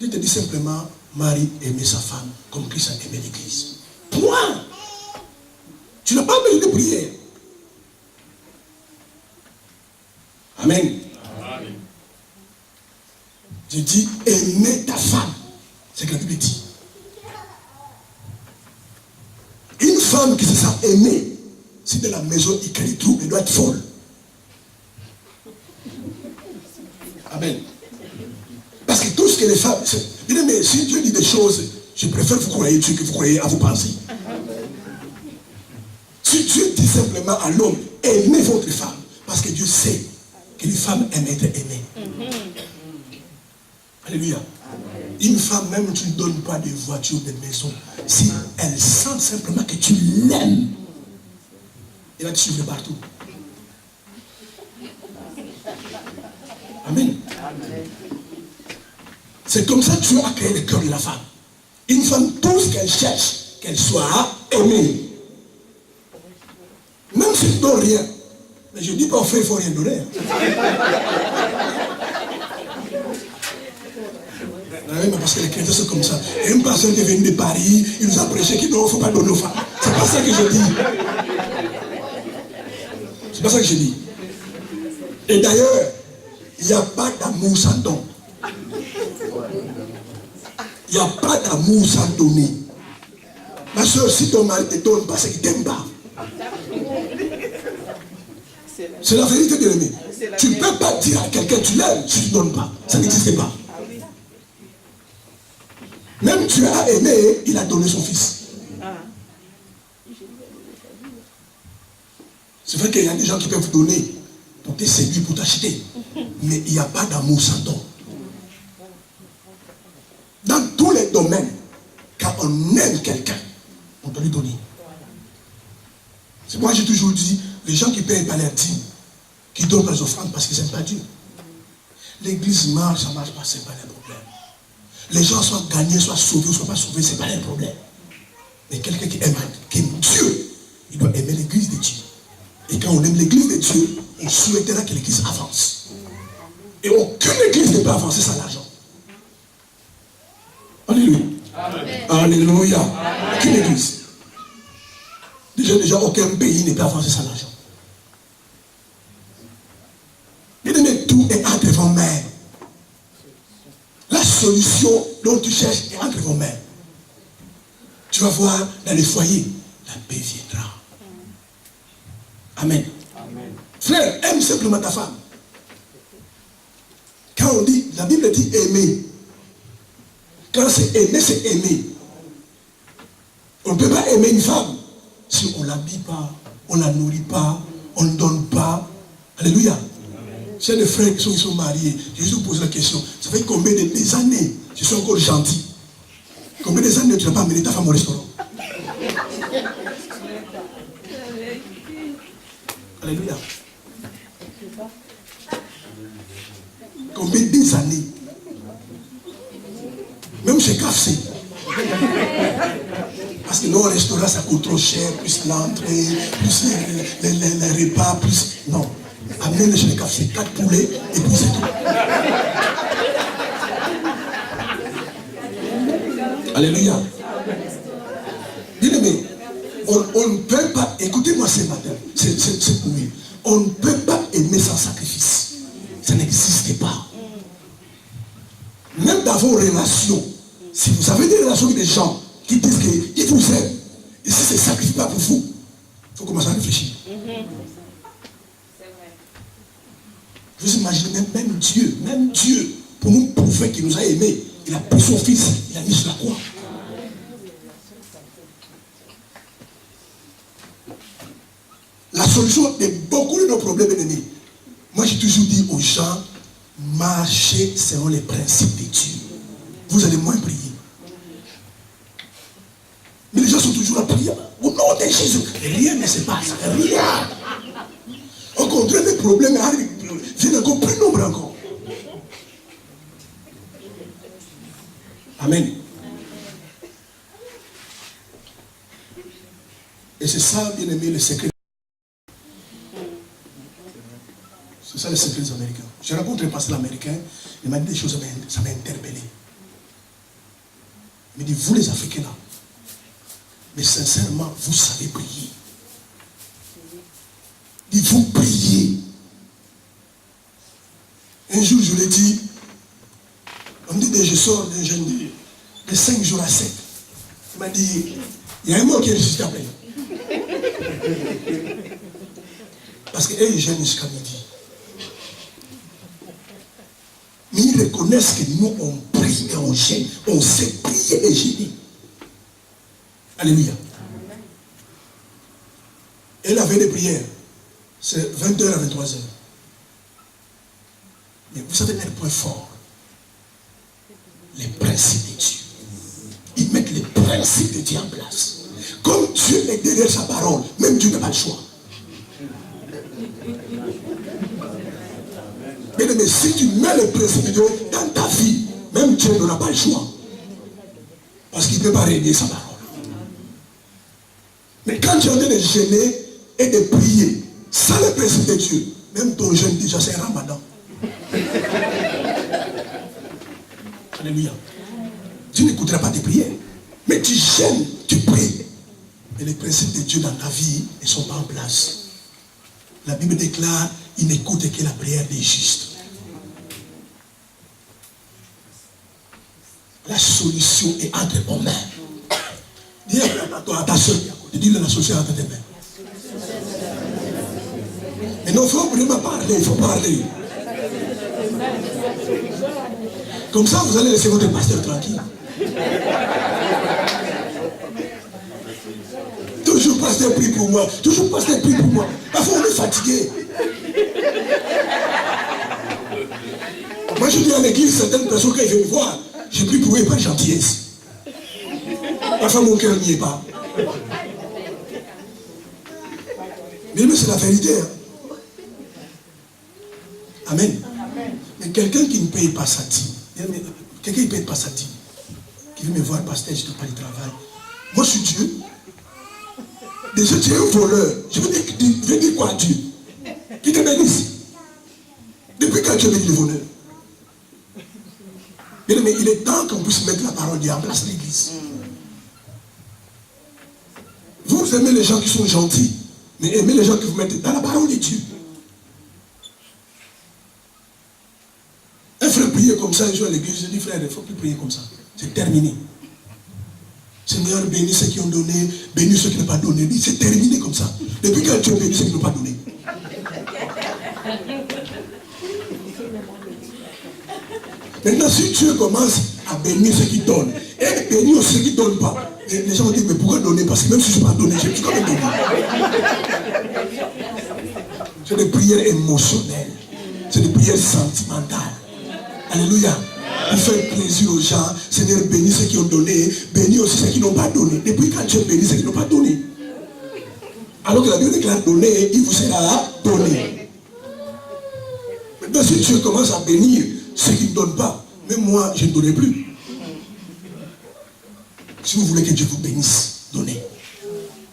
je te dis simplement, Marie aimait sa femme comme Christ a aimé l'église. Point. Tu n'as pas besoin de prière. Amen. Amen. Je dis, aimez ta femme. C'est ce que la Bible dit. Une femme qui se sent aimée, si de la maison il crée tout, elle doit être folle. Amen. Parce que tout ce que les femmes... Mais si Dieu dit des choses, je préfère vous croyez Dieu que vous croyez à vos pensées. Si Dieu dit simplement à l'homme, aimez votre femme, parce que Dieu sait que les femmes aiment être aimées. Alléluia. Une femme, même tu ne donnes pas de voiture, de maison, si elle sent simplement que tu l'aimes, elle va te suivre partout. Amen. C'est comme ça que Dieu a créé le cœur de la femme. Une femme, tout ce qu'elle cherche, qu'elle soit aimée. Même si tu ne donnes rien. Mais je ne dis pas au frère, il ne faut rien donner. Oui, mais parce que les chrétiens sont comme ça. Et une personne qui est venue de Paris, il nous a prêché qu'il ne faut pas donner aux femmes. C'est pas ça que je dis. C'est pas ça que je dis. Et d'ailleurs, il n'y a pas d'amour sans don. Il n'y a pas d'amour sans donner. Ma soeur, si ton mari te donne parce qu'il ne t'aime pas. C'est la vérité de l'aimer. Tu ne peux pas dire à quelqu'un tu l'aimes si tu ne donnes pas. Ça n'existe pas. Même Dieu a aimé, il a donné son fils. C'est vrai qu'il y a des gens qui peuvent donner pour te séduire, pour t'acheter. Mais il n'y a pas d'amour sans don. domaine, quand on aime quelqu'un, on doit lui donner. C'est moi j'ai toujours dit, les gens qui payent pas leurs dîmes, qui donnent leurs offrandes parce qu'ils n'aiment pas Dieu. L'église marche, ça ne marche pas, ce n'est pas un problème. Les gens soient gagnés, soient sauvés ou soient pas sauvés, ce n'est pas un problème. Mais quelqu'un qui aime Dieu, il doit aimer l'église de Dieu. Et quand on aime l'église de Dieu, on souhaitera que l'église avance. Et aucune église ne peut avancer sans l'argent. Alléluia. Amen. Alléluia. Amen. Aucune église. Déjà, aucun pays ne peut avancer sans l'argent. Mais tout est entre vos mains. La solution dont tu cherches est entre vos mains. Tu vas voir dans les foyers, la paix viendra. Amen. Amen. Frère, aime simplement ta femme. Quand on dit, la Bible dit aimer. Quand c'est aimer, c'est aimer. On ne peut pas aimer une femme si on ne l'habille pas, on ne la nourrit pas, on ne donne pas. Alléluia. J'ai des frères qui sont mariés. Je vais vous poser la question. Ça fait combien des années je suis encore gentil? Combien des années tu n'as pas amené ta femme au restaurant? Alléluia. Combien des années? Même chez KFC. Parce que nos restaurants, ça coûte trop cher, plus l'entrée, plus les repas, plus... Non. Amenez-le chez les KFC, 4 poulets, et puis c'est tout. Alléluia. Bien-aimé, on ne peut pas, écoutez-moi ce matin, c'est pour lui. On ne peut pas aimer sans sacrifice. Ça n'existe pas. Même dans vos relations, si vous avez des relations avec des gens qui disent qu'ils vous aiment, et si c'est sacrifié pas pour vous, il faut commencer à réfléchir. Vous imaginez même Dieu, pour nous prouver qu'il nous a aimés, il a pris son fils, il a mis sur la croix. La solution de beaucoup de nos problèmes ennemis. Moi j'ai toujours dit aux gens, marchez selon les principes de Dieu. Vous allez moins prier. Mais les gens sont toujours à prier. Au nom de Jésus, rien ne se passe. Rien. Au contraire, les problèmes arrivent. Viennent encore plus nombreux encore. Amen. Et c'est ça, bien aimé, le secret. C'est ça le secret des Américains. J'ai rencontré un pasteur américain, il m'a dit des choses, ça m'a interpellé. Il m'a dit, vous les Africains là, mais sincèrement, vous savez prier. Il dit, vous priez. Un jour, je lui ai dit, on me dit, je sors d'un jeûne de 5 jours à 7. Il m'a dit, il y a un mot qui est ressuscité après. Parce qu'eux, ils jeûnent jusqu'à midi. Mais ils reconnaissent que nous, on prie et on gêne. On sait prier et gêner. Alléluia. Et la veille de prière, c'est 20h à 23h. Mais vous savez un point fort. Les principes de Dieu. Ils mettent les principes de Dieu en place. Comme Dieu est derrière sa parole, même Dieu n'a pas le choix. Mais si tu mets les principes de Dieu dans ta vie, même Dieu n'aura pas le choix. Parce qu'il ne peut pas régner sa parole. Mais quand tu es en train de gêner et de prier, sans les principes de Dieu, même ton jeûne déjà c'est un ramadan. Alléluia. Tu n'écouteras pas tes prières. Mais tu gênes, tu pries. Et les principes de Dieu dans ta vie ne sont pas en place. La Bible déclare, il n'écoute que la prière des justes. La solution est entre vos mains. Dis à ta soeur, dis-le, la solution est entre tes mains. Mais non, il faut vraiment parler, il faut parler. Comme ça, vous allez laisser votre pasteur tranquille. Toujours pasteur prie pour moi. Toujours pasteur prie pour moi. Parfois, on est fatigué. Moi, je dis à l'église, certaines personnes, quand ils viennent me voir, je prie pour eux par gentillesse. Parfois, mon cœur n'y est pas. Mais c'est la vérité. Hein. Amen. Mais quelqu'un qui ne paye pas sa dîme, quelqu'un qui ne paye pas sa dîme, qui veut me voir, pasteur, je ne dois pas du travail. Moi, je suis Dieu. Déjà, tu es un voleur. Je veux dire quoi à Dieu? Qui te bénisse. Depuis quand tu bénis le voleur? Mais il est temps qu'on puisse mettre la parole de Dieu en place l'église. Vous aimez les gens qui sont gentils, mais aimez les gens qui vous mettent dans la parole de Dieu. Un frère prier comme ça, un jour à l'église, je dis frère, il ne faut plus prier comme ça. C'est terminé. Seigneur, bénis ceux qui ont donné, bénis ceux qui n'ont pas donné. C'est terminé comme ça. Depuis quand Dieu bénit ceux qui n'ont pas donné. Maintenant, si Dieu commence à bénir ceux qui donnent, et bénir ceux qui ne donnent pas, les gens vont dire, mais pourquoi donner? Parce que même si je ne suis pas donné, je vais quand même donner. C'est des prières émotionnelles. C'est des prières sentimentales. Alléluia. Pour faire plaisir aux gens, Seigneur, bénis ceux qui ont donné, bénis aussi ceux qui n'ont pas donné. Depuis quand Dieu bénit ceux qui n'ont pas donné? Alors que la Bible déclare donner, il vous sera donné. Maintenant, si Dieu commence à bénir ceux qui ne donnent pas, même moi, je ne donnerai plus. Si vous voulez que Dieu vous bénisse, donnez.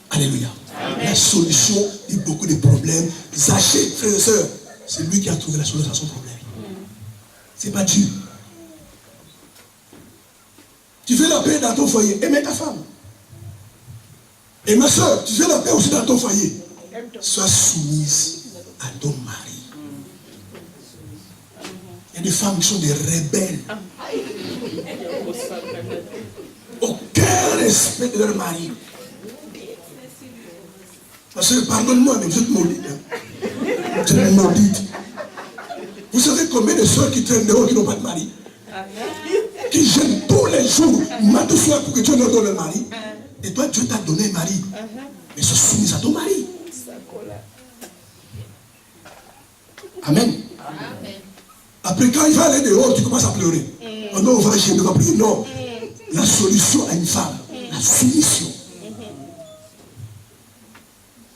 Alléluia. Amen. La solution de beaucoup de problèmes, Zachée, frères et sœurs, c'est lui qui a trouvé la solution à son problème. C'est pas Dieu. Tu fais la paix dans ton foyer, aimez ta femme. Et ma soeur, tu fais la paix aussi dans ton foyer. Sois soumise à ton mari. Il y a des femmes qui sont des rebelles. Aucun respect de leur mari. Parce que, pardonne-moi, mais vous êtes maudite. Hein? Vous êtes maudite. Vous savez combien de soeurs qui traînent dehors qui n'ont pas de mari? Qui gênent tous les jours, matin soir, pour que Dieu leur donne un mari. Et toi, Dieu t'a donné un mari. Mais sois soumise à ton mari. Amen. Après, quand il va aller dehors, tu commences à pleurer. Oh non, on va chez nous, on va prier. Non. La solution à une femme, la soumission.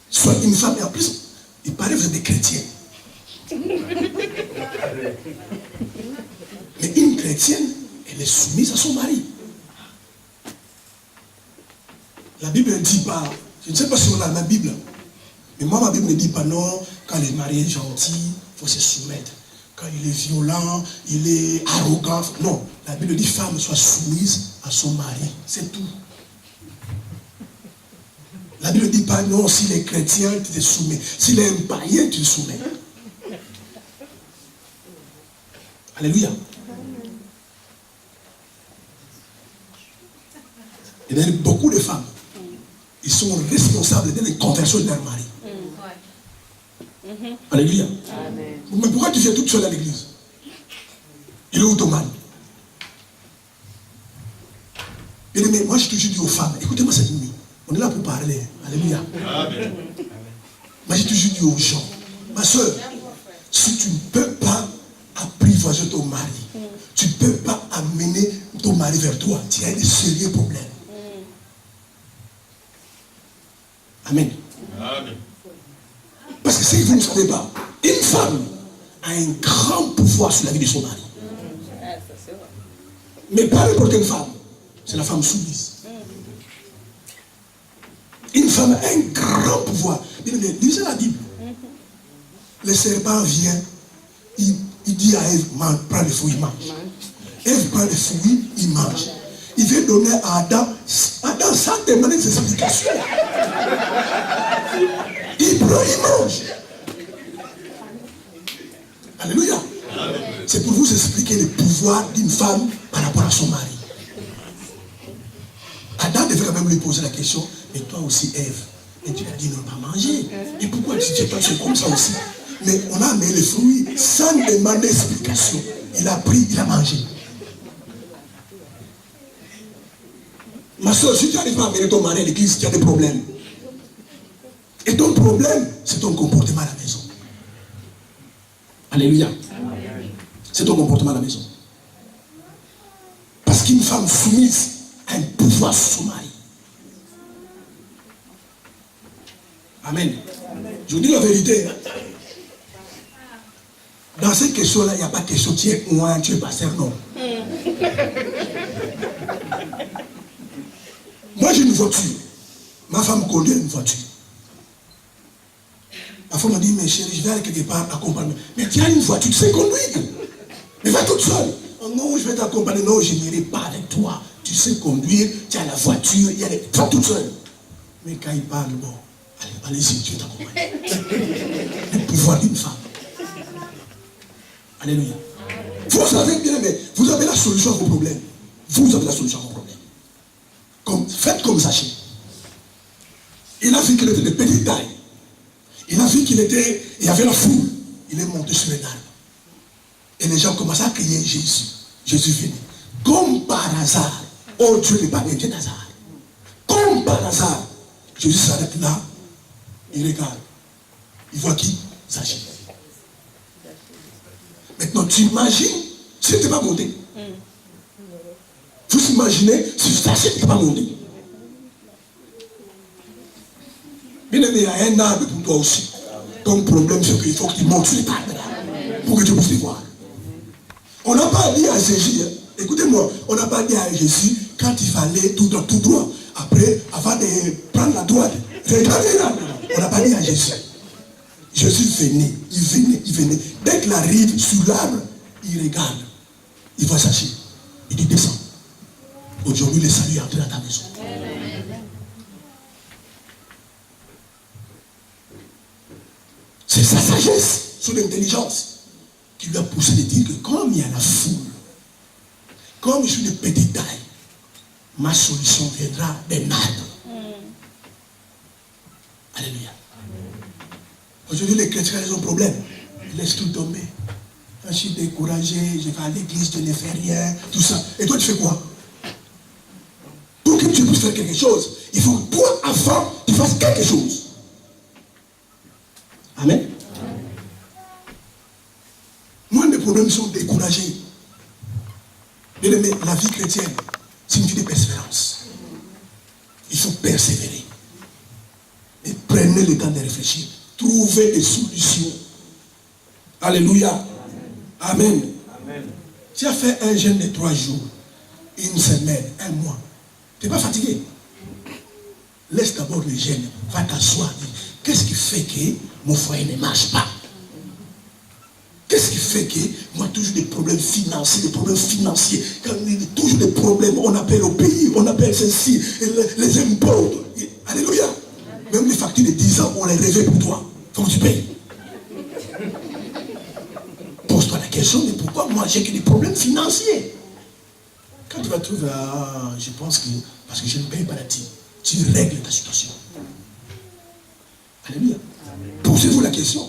Soit une femme, et en plus, il paraît que vous êtes des chrétiens. Mais une chrétienne, elle est soumise à son mari. La Bible ne dit pas, je ne sais pas si on a la Bible, mais moi ma Bible ne dit pas non, quand le mari est gentil, il faut se soumettre. Quand il est violent, il est arrogant. Non, la Bible dit femme soit soumise à son mari. C'est tout. La Bible ne dit pas non, s'il est chrétien, tu te soumets. S'il est un païen, tu te soumets. Alléluia. Il y a beaucoup de femmes. Ils sont responsables de la conversion de leur mari. Alléluia. Amen. Mais pourquoi tu viens toute seule à l'église? Il est où ton mari? Mais moi, j'ai toujours dit aux femmes, écoutez-moi cette nuit. On est là pour parler. Alléluia. Amen. Moi, j'ai toujours dit aux gens, ma soeur, si tu ne peux pas apprivoiser ton mari, tu ne peux pas amener ton mari vers toi, tu as des sérieux problèmes. Amen. Amen. Parce que si vous ne savez pas, une femme a un grand pouvoir sur la vie de son mari. Mais pas n'importe quelle femme. C'est la femme soumise. Une femme a un grand pouvoir. Lisez la Bible. Le serpent vient, il dit à Ève, prends le fruit, il mange. Ève prend le fruit, il mange. Il vient donner à Adam, Adam sans demander ses explications. Il prend, il mange. Alléluia. C'est pour vous expliquer le pouvoir d'une femme par rapport à son mari. Adam devait quand même lui poser la question, mais toi aussi Ève, et tu as dit ne pas manger. Et pourquoi tu dis pas c'est comme ça aussi? Mais on a amené les fruits sans demander explication. Il a pris, il a mangé. Ma soeur, si tu n'arrives pas à amener ton mari à l'église, tu as des problèmes. Et ton problème, c'est ton comportement à la maison. Alléluia. C'est ton comportement à la maison. Parce qu'une femme soumise a un pouvoir sur son mari. Amen. Je vous dis la vérité. Dans cette question-là, il n'y a pas de question, tiens, moi, tu es pasteur, non. Moi, j'ai une voiture. Ma femme conduit une voiture. La femme m'a dit, mais chérie, je vais aller quelque part accompagner. Mais tu as une voiture, tu sais conduire. Mais va toute seule. Oh non, je vais t'accompagner. Non, je n'irai pas avec toi. Tu sais conduire, tu as la voiture, va toute seule. Mais quand il parle, bon, allez-y, je vais t'accompagner. Le pouvoir d'une femme. Alléluia. Vous savez bien, mais vous avez la solution à vos problèmes. Vous avez la solution à vos problèmes. Faites comme Zachée. Il a vu qu'il était de petite taille. Il a vu qu'il y avait la foule. Il est monté sur un arbre. Et les gens commençaient à crier Jésus. Jésus venait. Comme par hasard. Oh Dieu n'est pas un hasard. Comme par hasard. Jésus s'arrête là. Il regarde. Il voit qui? Zachée. Maintenant, tu imagines s'il n'était pas monté. Vous imaginez si Zachée n'était pas monté. Bien aimé, il y a un arbre pour toi aussi. Ton problème, c'est qu'il faut que tu montes sur les arbres pour que tu puisses les voir. On n'a pas dit à Jésus, écoutez-moi, on n'a pas dit à Jésus quand il fallait tout droit. Après, avant de prendre la droite, regardez l'arbre. On n'a pas dit à Jésus. Jésus venait, il venait. Dès qu'il arrive sur l'arbre, il regarde. Il va s'acheter. Il dit descend. Aujourd'hui, le salut est entré dans ta maison. C'est sa sagesse, son intelligence, qui lui a poussé de dire que comme il y a la foule, comme je suis de petite taille, ma solution viendra d'un arbre. Alléluia. Aujourd'hui, les chrétiens, ils ont un problème. Ils laissent tout tomber. Quand je suis découragé, je vais à l'église, je ne fais rien, tout ça. Et toi, tu fais quoi? Pour que tu puisses faire quelque chose, il faut que toi, avant, tu fasses quelque chose. Amen. Moi, mes problèmes sont découragés. Mais la vie chrétienne, c'est une vie de persévérance. Il faut persévérer. Et prenez le temps de réfléchir. Trouvez des solutions. Alléluia. Amen. Amen. Tu as fait un jeûne de 3 jours, une semaine, 1 mois. Tu n'es pas fatigué. Laisse d'abord le jeûne. Va t'asseoir. Qu'est-ce qui fait que mon foyer ne marche pas? Qu'est-ce qui fait que moi toujours des problèmes financiers, quand il y a toujours des problèmes, on appelle au pays, on appelle ceci, les impôts. Alléluia. Même les factures de 10 ans, on les réveille pour toi. Il faut que tu payes. Pose-toi la question, mais pourquoi moi j'ai que des problèmes financiers? Quand tu vas trouver, je pense que, parce que je ne paye pas la dîme, tu règles ta situation. Alléluia. Posez-vous la question.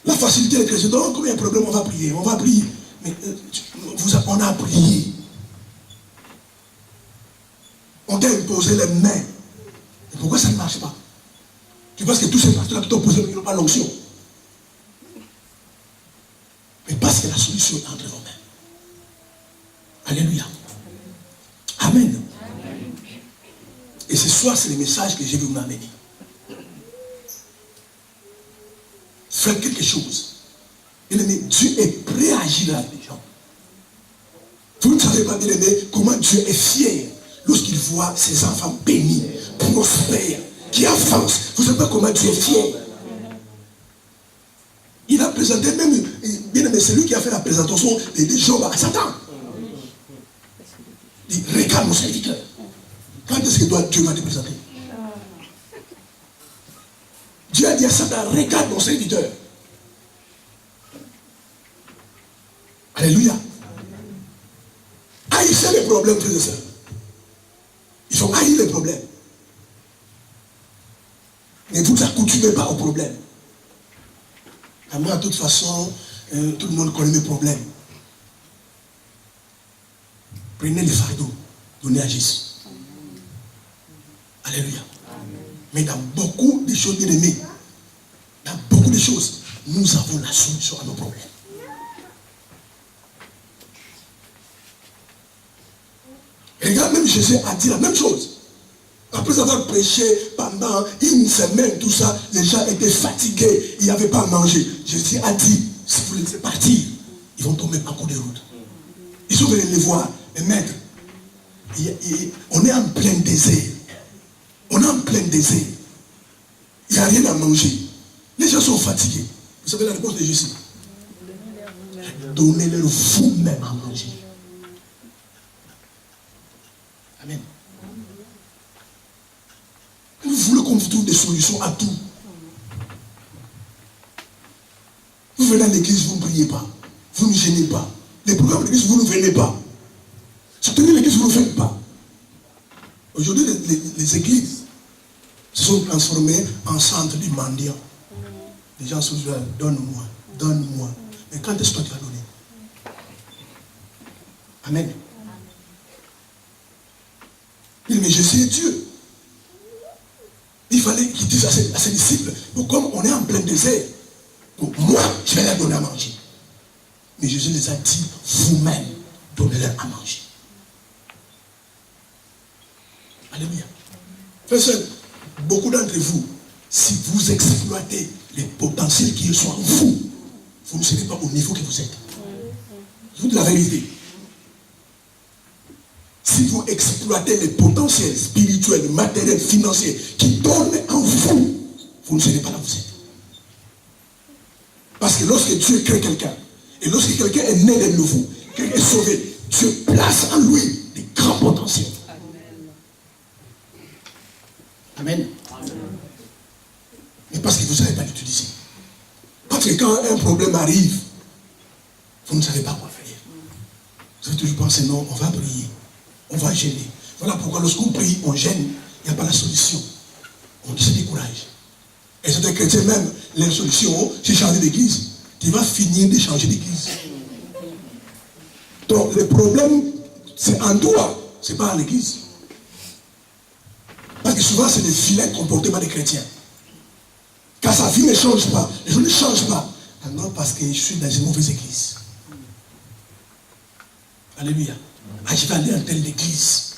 La facilité des chrétiens, donc, comme il y a un problème, on va prier. Mais on a prié. On t'a imposé les mains. Et pourquoi ça ne marche pas? Tu penses que tous ces pasteurs qui t'ont posé, ils n'ont pas l'onction. Mais parce que la solution est entre vos mains. Alléluia. Amen. Et ce soir, c'est le message que je vais vous amener. Faites quelque chose. Bien-aimé, Dieu est prêt à agir dans les gens. Vous ne savez pas, bien-aimé, comment Dieu est fier lorsqu'il voit ses enfants bénis, prospères, qui avancent. Vous ne savez pas comment Dieu est fier. Il a présenté même, bien-aimé, c'est lui qui a fait la présentation de Job à Satan. Il dit, regarde mon serviteur. Quand est-ce que Dieu va te présenter? Dieu a dit à Satan, regarde mon serviteur. Alléluia. Haïssez les problèmes, frères et sœurs. Il faut haïr les problèmes. Ne vous accoutumez pas aux problèmes. Moi, de toute façon, tout le monde connaît mes problèmes. Prenez les fardeaux, donnez à Jésus. Alléluia. Mais dans beaucoup de choses, bien aimées, dans beaucoup de choses, nous avons la solution à nos problèmes. Et regarde, même Jésus a dit la même chose. Quand Après avoir prêché pendant une semaine, tout ça, les gens étaient fatigués. Il n'y avait pas à manger. Jésus a dit, si vous les laissez partir, ils vont tomber par cours de route. Ils sont venus les voir. Mais maître, on est en plein désert. On est en plein désert. Il n'y a rien à manger. Les gens sont fatigués. Vous savez la réponse de Jésus? Donnez-leur vous-même à manger. Amen. Vous voulez qu'on vous trouve des solutions à tout. Vous venez à l'église, vous ne priez pas. Vous ne gênez pas. Les programmes de l'église, vous ne venez pas. Soutenir l'église, vous ne le faites pas. Aujourd'hui, les églises se sont transformées en centre du mendiant. Les gens sont là, donne-moi, donne-moi. Mais quand est-ce que tu as donné? Amen. Il dit, mais je suis Dieu. Il fallait qu'il dise à ses disciples, comme on est en plein désert, donc moi, je vais leur donner à manger. Mais Jésus les a dit, vous-même, donnez-leur à manger. Alléluia. Frères et sœurs, beaucoup d'entre vous, si vous exploitez les potentiels qui sont en vous, vous ne serez pas au niveau que vous êtes. Je vous dis la vérité. Si vous exploitez les potentiels spirituels, matériels, financiers qui donnent en vous, vous ne serez pas là où vous êtes. Parce que lorsque Dieu crée quelqu'un, et lorsque quelqu'un est né de nouveau, quelqu'un est sauvé, Dieu place en lui des grands potentiels. Amen. Mais parce que vous ne savez pas l'utiliser. Parce que quand un problème arrive, vous ne savez pas quoi faire. Vous avez toujours pensé, non, on va prier. On va gêner. Voilà pourquoi lorsqu'on prie, on gêne, il n'y a pas la solution. On se décourage. Et certains chrétiens même, leur solution, c'est changer d'église. Tu vas finir de changer d'église. Donc le problème, c'est en toi, c'est pas en l'église. Parce que souvent, c'est le vilain comportement des chrétiens. Quand sa vie ne change pas, les gens ne changent pas. Ah non, parce que je suis dans une mauvaise église. Alléluia. Ah, je vais aller dans telle église.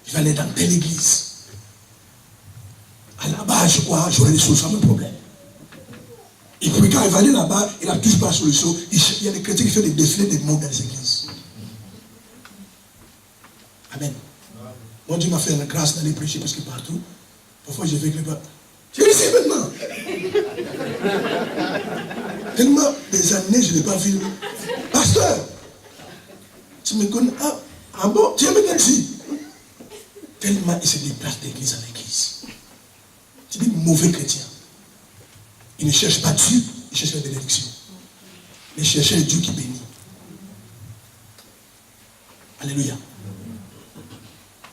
Je vais aller dans telle église. À là-bas, je crois, j'aurai des solutions à mes problèmes. Et puis quand il va aller là-bas, il n'a toujours pas la solution. Il y a des chrétiens qui font des défilés de mots dans les églises. Amen. Moi, Dieu m'a fait la grâce d'aller prêcher presque partout. Parfois, j'ai vécu là-bas. J'ai réussi maintenant. Tellement des années, je n'ai pas vu. Pasteur, tu me connais? Ah bon, tu es maintenant ici. Tellement il se déplace d'église en église. C'est des mauvais chrétiens. Ils ne cherchent pas Dieu, ils cherchent la bénédiction. Ils cherchent le Dieu qui bénit. Alléluia.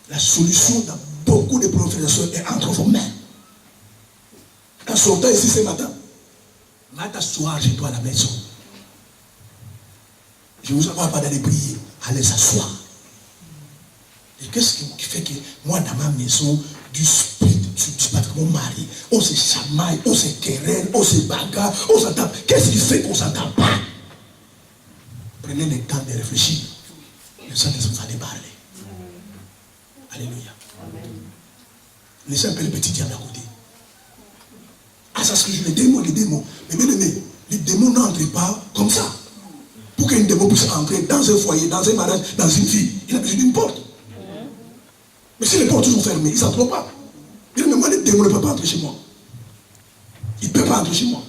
La solution dans beaucoup de problèmes est entre vos mains. En sortant ici ce matin, va t'asseoir chez toi à la maison. Je ne vous envoie pas d'aller prier. Allez s'asseoir. Et qu'est-ce qui fait que moi, dans ma maison, du spirit, je pas avec mon mari, on se chamaille, on se querelle, on se bagarre, on s'entend. Qu'est-ce qui fait qu'on ne s'entend pas? Prenez le temps de réfléchir. Le Saint-Esprit vous allez parler. Alléluia. Laissez un peu le petit diable à côté. Ah, ça se joue les démons. Mais bien aimé, les démons n'entrent pas comme ça. Pour qu'un démon puisse entrer dans un foyer, dans un mariage, dans une vie, il a besoin d'une porte. Mais si les portes sont fermées, ils n'entrent pas. Mais moi, les démons ne peuvent pas entrer chez moi. Ils ne peuvent pas entrer chez moi.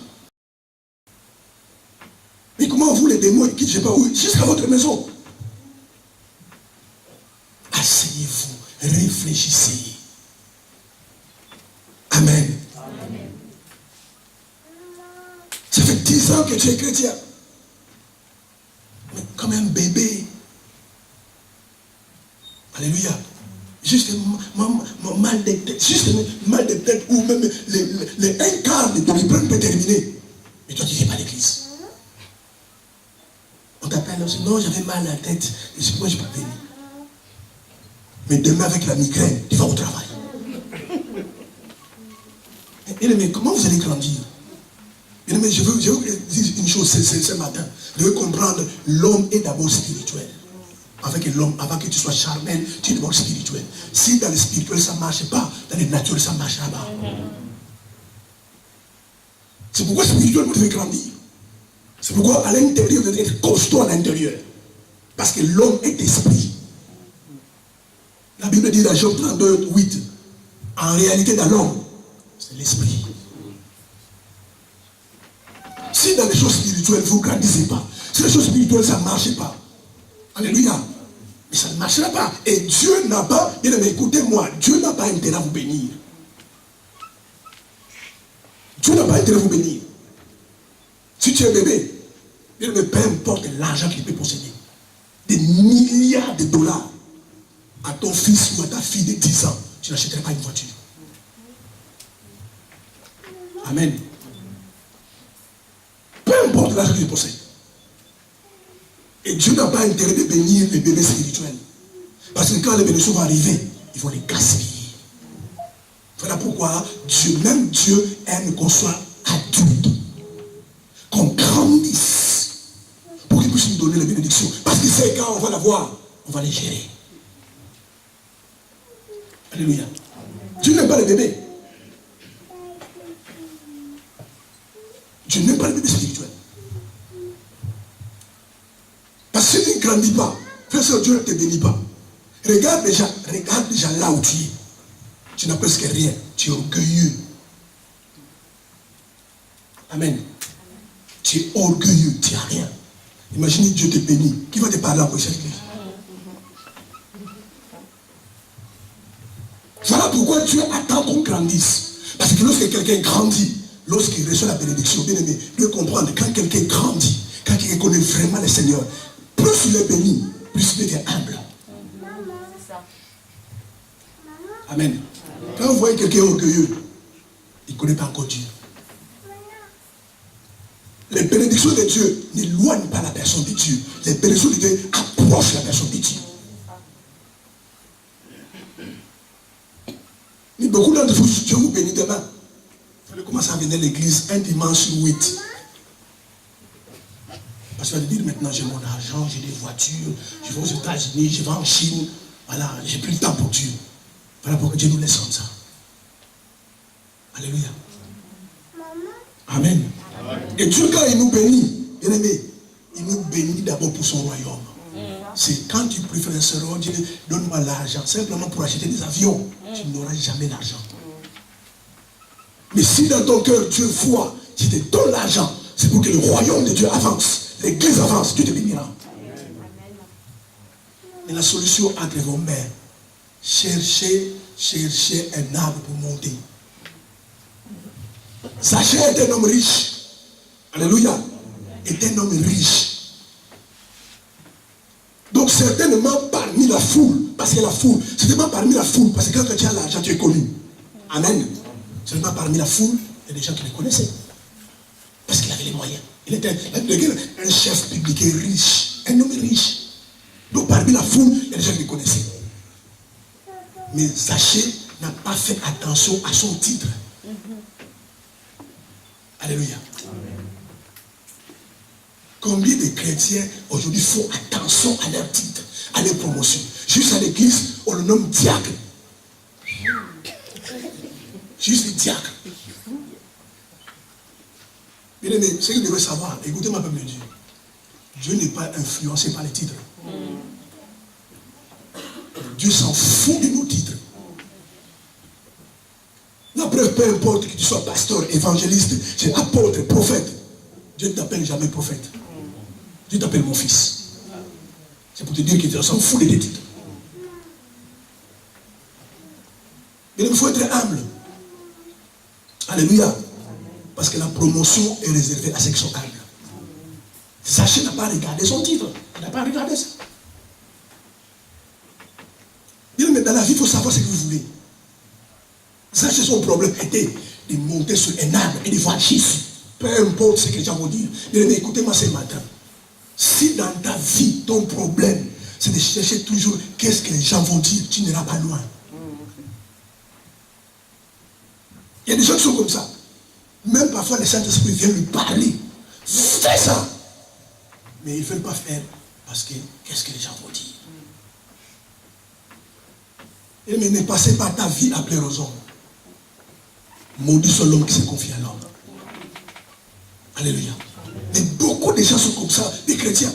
Mais comment vous, les démons, ils quittent, je ne sais pas où, jusqu'à votre maison? Asseyez-vous, réfléchissez. Amen. Amen. Ça fait 10 ans que tu es chrétien. Mais comme un bébé. Alléluia. Juste un mal de tête. Juste un mal de tête ou même un quart de demi-prendre peut terminer. Mais toi, tu ne viens pas à l'église. On t'appelle aussi. Non, j'avais mal à la tête. Et c'est pourquoi je ne suis pas venu. Mais demain, avec la migraine, tu vas au travail. Mais comment vous allez grandir? Mais je veux vous dire une chose ce matin. Vous devez comprendre, l'homme est d'abord spirituel. avec l'homme, avant que tu sois charnel, tu es d'abord spirituel. Si dans le spirituel ça ne marche pas, dans le naturel ça marche là-bas. C'est pourquoi spirituel vous devez grandir. C'est pourquoi à l'intérieur, vous devez être costaud à l'intérieur. Parce que l'homme est esprit. La Bible dit dans Job 32, 8, en réalité dans l'homme, c'est l'esprit. Si dans les choses spirituelles, vous ne grandissez pas, si les choses spirituelles, ça ne marche pas, alléluia, mais ça ne marchera pas. Et Dieu n'a pas, bien aimé, écoutez-moi, Dieu n'a pas intérêt à vous bénir. Dieu n'a pas intérêt à vous bénir. Si tu es bébé, bien aimé, peu importe l'argent qu'il peut posséder, des milliards de dollars, à ton fils ou à ta fille de 10 ans, tu n'achèterais pas une voiture. Amen. Peu importe l'argent qu'il possède. Et Dieu n'a pas intérêt de bénir les bébés spirituels. Parce que quand les bénédictions vont arriver, ils vont les gaspiller. Voilà pourquoi Dieu, même Dieu, aime qu'on soit adulte. Qu'on grandisse. Pour qu'il puisse nous donner les bénédictions. Parce que c'est quand on va l'avoir, on va les gérer. Alléluia. Dieu n'aime pas les bébés. Dieu n'aime pas les bébés spirituels. Parce que si tu ne grandis pas, frère, Dieu ne te bénit pas. Regarde déjà là où tu es. Tu n'as presque rien. Tu es orgueilleux. Amen. Tu es orgueilleux. Tu n'as rien. Imaginez Dieu te bénit. Qui va te parler encore cette église? Voilà pourquoi Dieu attend qu'on grandisse. Parce que lorsque quelqu'un grandit, lorsqu'il reçoit la bénédiction, bien aimé, il doit comprendre quand quelqu'un grandit, quand quelqu'un connaît vraiment le Seigneur, plus il est béni, plus il est humble. Amen. Quand vous voyez quelqu'un orgueilleux, il ne connaît pas encore Dieu. Les bénédictions de Dieu n'éloignent pas la personne de Dieu. Les bénédictions de Dieu approchent la personne de Dieu. Mais beaucoup d'entre vous, Dieu vous bénit demain. Vous allez commencer à venir à l'église un dimanche sur 8. Parce que vous allez dire maintenant, j'ai mon argent, j'ai des voitures, je vais aux États-Unis, je vais en Chine. Voilà, j'ai plus le temps pour Dieu. Voilà pourquoi Dieu nous laisse comme ça. Alléluia. Amen. Et Dieu, quand il nous bénit, bien aimé, il nous bénit d'abord pour son royaume. C'est quand tu pries, frère et sœur, on dit, donne-moi l'argent, simplement pour acheter des avions, tu n'auras jamais l'argent. Mais si dans ton cœur, Dieu voit, si tu donnes l'argent, c'est pour que le royaume de Dieu avance, l'église avance, Dieu te bénira. Et la solution entre vos mains, cherchez un arbre pour monter. Zachée est un homme riche. Alléluia. Est un homme riche. Donc certainement parmi la foule, parce que la foule, certainement parmi la foule, parce que quand tu as l'argent, tu es connu. Amen. Certainement parmi la foule, il y a des gens qui le connaissaient. Parce qu'il avait les moyens. Il était un chef public riche, un homme riche. Donc parmi la foule, il y a des gens qui le connaissaient. Mais Zachée n'a pas fait attention à son titre. Alléluia. Combien de chrétiens aujourd'hui font attention à leur titre, à leur promotion? Juste à l'église, on le nomme diacre. Juste le diacre. Bien aimé, ce que vous devez savoir, écoutez-moi, peuple de Dieu. Dieu n'est pas influencé par les titres. Dieu s'en fout de nos titres. La preuve, peu importe que tu sois pasteur, évangéliste, apôtre, prophète, Dieu ne t'appelle jamais prophète. Dieu t'appelle mon fils. C'est pour te dire qu'il s'en fout de tes titres. Mais il faut être humble. Alléluia. Parce que la promotion est réservée à ceux qui sont humbles. Zachée n'a pas regardé son titre. Il n'a pas regardé ça. Mais dans la vie, il faut savoir ce que vous voulez. Zachée, son problème était de monter sur un arbre et de voir Jésus. Peu importe ce que les gens vont dire. Mais écoutez-moi ce matin. Si dans ta vie, ton problème, c'est de chercher toujours qu'est-ce que les gens vont dire, tu n'iras pas loin. Il y a des gens qui sont comme ça. Même parfois, le Saint-Esprit vient lui parler. Fais ça. Mais ils ne veulent pas faire parce que qu'est-ce que les gens vont dire. Mais ne passez pas ta vie à plaire aux hommes. Maudit soit l'homme qui se confie à l'homme. Alléluia. Et beaucoup de gens sont comme ça, des chrétiens.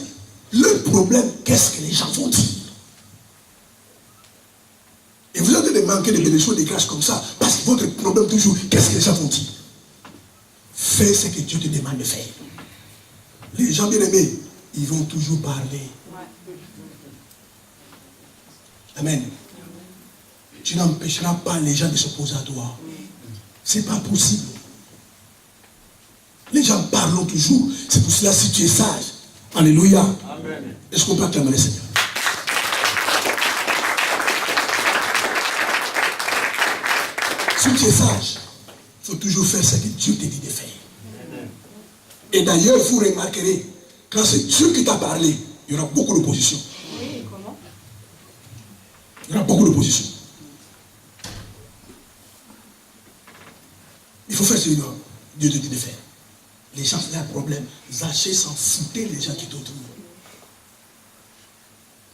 Le problème, qu'est-ce que les gens vont dire? Et vous avez manqué de bénédictions, des grâces comme ça, parce que votre problème toujours, qu'est-ce que les gens vont dire? Fais ce que Dieu te demande de faire. Les gens bien aimés, ils vont toujours parler. Amen. Tu n'empêcheras pas les gens de s'opposer à toi. Ce n'est pas possible. Les gens parlent toujours. C'est pour cela, si tu es sage. Alléluia. Amen. Est-ce qu'on peut acclamer le Seigneur? Si tu es sage, il faut toujours faire ce que Dieu te dit de faire. Et d'ailleurs, vous remarquerez, quand c'est Dieu qui t'a parlé, il y aura beaucoup d'opposition. Oui, comment? Il y aura beaucoup d'opposition. Il faut faire ce que Dieu te dit de faire. Les gens, c'est un problème. Zaché s'en foutait les gens qui étaient autour.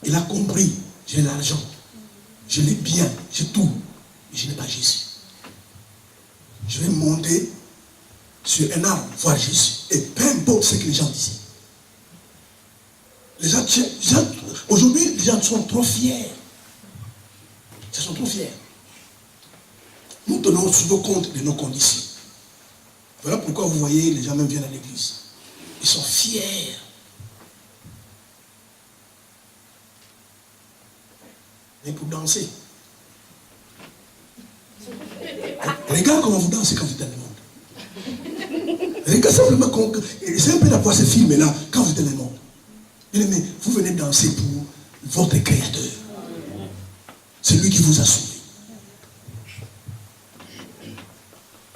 Il a compris, j'ai l'argent, je l'ai bien, j'ai tout, mais je n'ai pas Jésus. Je vais monter sur un arbre, voir Jésus. Et peu importe ce que les gens disaient. Les gens, aujourd'hui, les gens sont trop fiers. Ils sont trop fiers. Nous tenons souvent compte de nos conditions. Voilà pourquoi vous voyez, les gens même viennent à l'église. Ils sont fiers. Mais pour danser. Regarde comment vous dansez quand vous êtes dans le monde. Regarde simplement, c'est un peu d'avoir ce film-là quand vous êtes dans le monde. Mais vous venez danser pour votre Créateur. C'est lui qui vous a sauvé.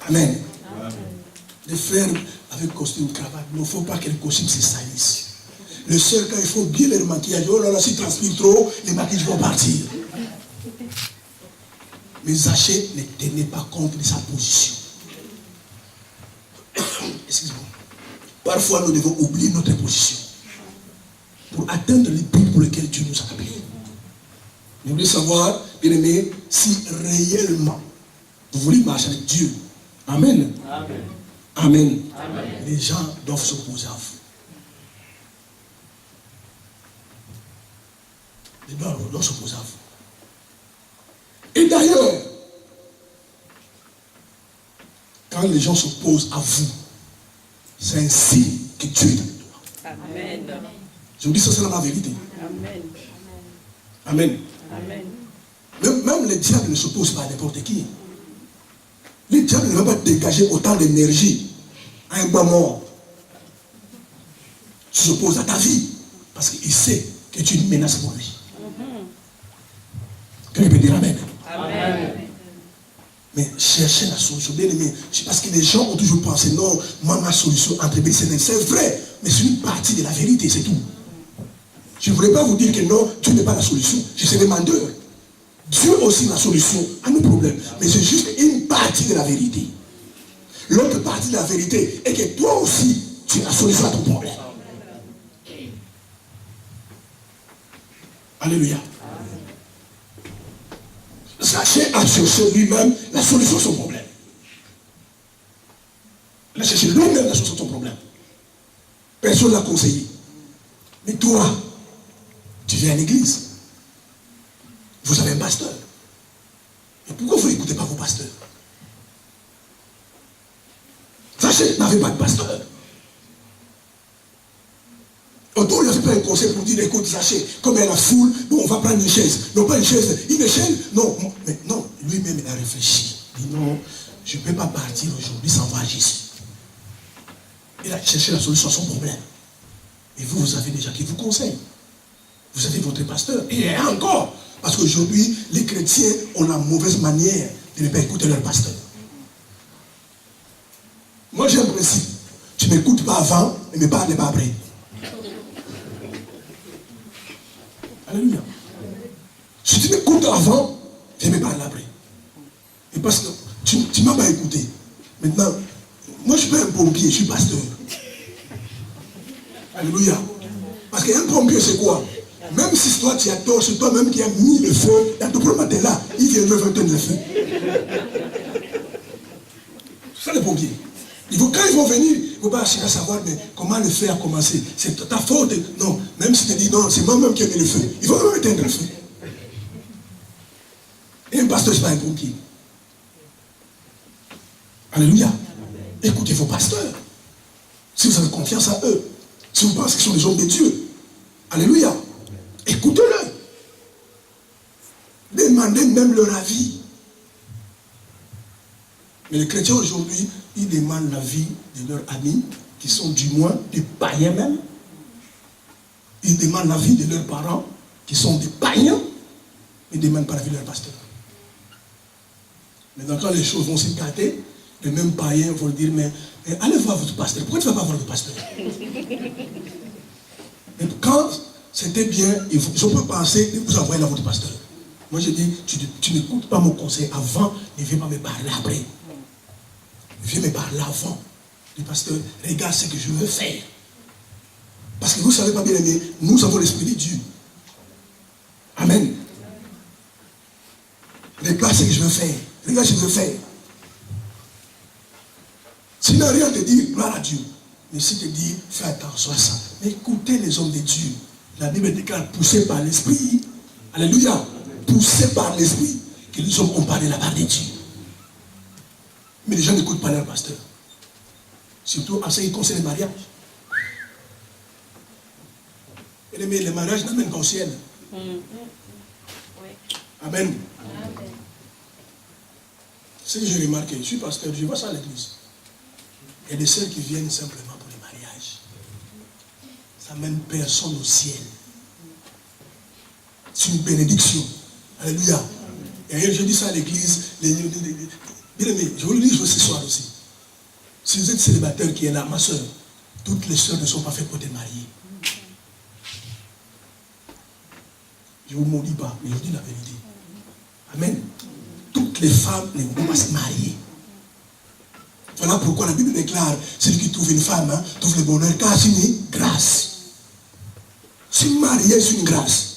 Amen. Les frères avec costume, cravate, il ne faut pas que les costumes se salissent. Le seul quand il faut bien leur maquillage, oh là là, s'ils transpirent trop, les maquillages vont partir. Mais Zaché ne tenait pas compte de sa position. Excusez-moi. Parfois, nous devons oublier notre position pour atteindre les buts pour lesquels Dieu nous a appelés. Vous voulez savoir, bien aimé, si réellement vous voulez marcher avec Dieu. Amen. Amen. Amen. Amen. Les gens doivent s'opposer à vous. Les gens doivent s'opposer à vous. Et d'ailleurs, quand les gens s'opposent à vous, c'est un signe que Dieu est avec toi. Amen. Je vous dis ça, c'est la vérité. Amen. Amen. Amen. Même les diables ne s'opposent pas à n'importe qui. Les diables ne vont pas dégager autant d'énergie à un bois mort. Tu s'opposes à ta vie parce qu'il sait que tu es une menace pour lui. Quelqu'un peut dire Amen. Amen. Mais cherchez la solution. Bien aimé, parce que les gens ont toujours pensé, non, moi ma solution entre B, c'est vrai, mais c'est une partie de la vérité, c'est tout. Je ne voulais pas vous dire que non, Dieu n'est pas la solution. Je suis demandeur. Dieu aussi la solution à nos problèmes. Mais c'est juste une partie de la vérité. L'autre partie de la vérité est que toi aussi, tu es la solution à ton problème. Alléluia. Zaché a cherché lui-même la solution à son problème. Il a cherché lui-même la solution à son problème. Personne ne l'a conseillé. Mais toi, tu viens à l'église. Vous avez un pasteur. Et pourquoi vous n'écoutez pas vos pasteurs? Zaché n'avait pas de pasteur. Autour, il n'y avait pas un conseil pour dire, écoute Zaché, comme il y a la foule, bon, on va prendre une chaise. Non, pas une chaise, une échelle. Non, mais non, lui-même, il a réfléchi. Il dit, non, je ne peux pas partir aujourd'hui sans voir Jésus. Il a cherché la solution à son problème. Et vous, vous avez des gens qui vous conseillent. Vous avez votre pasteur. Et encore, parce qu'aujourd'hui, les chrétiens ont la mauvaise manière de ne pas écouter leur pasteur. Moi, j'ai un principe. Tu ne m'écoutes pas avant et ne me parles pas après. Alléluia. Si tu m'écoutes avant, je me parle après. Et parce que tu ne m'as pas écouté. Maintenant, moi, je suis pas un pompier, je suis pasteur. Alléluia. Parce qu'un pompier, c'est quoi? Même si toi tu as tort, c'est toi-même qui as mis le feu. Dans ton problème est là, il vient de tenir le feu. C'est ça les pompiers. Quand ils vont venir, il ne faut pas chercher à savoir mais comment le feu a commencé. C'est ta faute. Non, même si tu dis non, c'est moi-même qui ai mis le feu. Il faut même éteindre le feu. Et un pasteur, ce n'est pas un pompier. Alléluia. Écoutez vos pasteurs. Si vous avez confiance en eux, si vous pensez qu'ils sont des hommes de Dieu, alléluia, écoutez-le. Demandez même leur avis. Mais les chrétiens aujourd'hui, ils demandent l'avis de leurs amis, qui sont du moins des païens même. Ils demandent l'avis de leurs parents, qui sont des païens. Ils ne demandent pas l'avis de leur pasteur. Maintenant, quand les choses vont se gâter, les mêmes païens vont dire, mais allez voir votre pasteur. Pourquoi tu ne vas pas voir votre pasteur? Et quand c'était bien, je peux penser de vous envoyer à votre pasteur. Moi, je dis, tu n'écoutes pas mon conseil avant, ne viens pas me parler après. Viens me parler avant. Le pasteur, regarde ce que je veux faire. Parce que vous ne savez pas bien aimé, nous avons l'esprit de Dieu. Amen. Regarde ce que je veux faire. Regarde ce que je veux faire. S'il n'a rien à te dire, gloire à Dieu. Mais s'il te dit, fais attention à ça. Mais écoutez les hommes de Dieu. La Bible déclare, poussés par l'esprit. Alléluia. Poussés par l'esprit. Que les hommes ont parlé la part de Dieu. Mais les gens n'écoutent pas leur pasteur. Surtout en ce qui concerne le mariage. Mais le mariage n'amène qu'au ciel. Amen. Ce que j'ai remarqué, je suis pasteur, je vois ça à l'église. Il y a des sœurs qui viennent simplement pour le mariage. Ça n'amène personne au ciel. C'est une bénédiction. Alléluia. Et je dis ça à l'église. Bien aimé, je vous le dis ce soir aussi. Si vous êtes célibataire qui est là, ma soeur, toutes les sœurs ne sont pas faites pour te marier. Je ne vous maudis pas, mais je vous dis la vérité. Amen. Toutes les femmes ne vont pas se marier. Voilà pourquoi la Bible déclare, celui qui trouve une femme, hein, trouve le bonheur, car c'est une grâce. Se marier, c'est une grâce.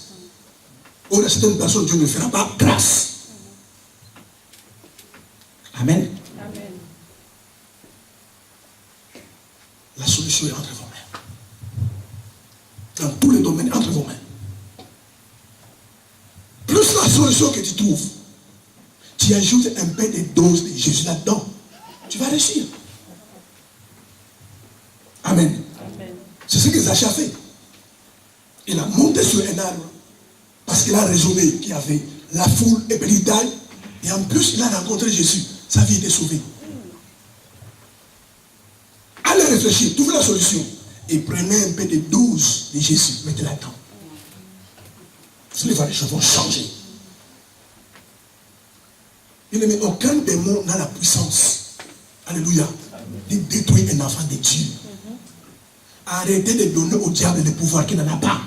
Or, à certaines personnes, Dieu ne fera pas grâce. Amen. Amen. La solution est entre vos mains. Dans tous les domaines, entre vos mains. Plus la solution que tu trouves, tu ajoutes un peu de dose de Jésus là-dedans. Tu vas réussir. Amen. Amen. C'est ce que Zacha a fait. Il a monté sur un arbre parce qu'il a raisonné qu'il y avait la foule et petite taille. Et en plus, il a rencontré Jésus. Sa vie était sauvée. Allez réfléchir, trouvez la solution. Et prenez un peu de dose de Jésus. Mettez-la dedans. Vous allez voir, les choses vont changer. Mais aucun démon n'a la puissance. Alléluia. De détruire un enfant de Dieu. Arrêtez de donner au diable le pouvoir qu'il n'en a pas.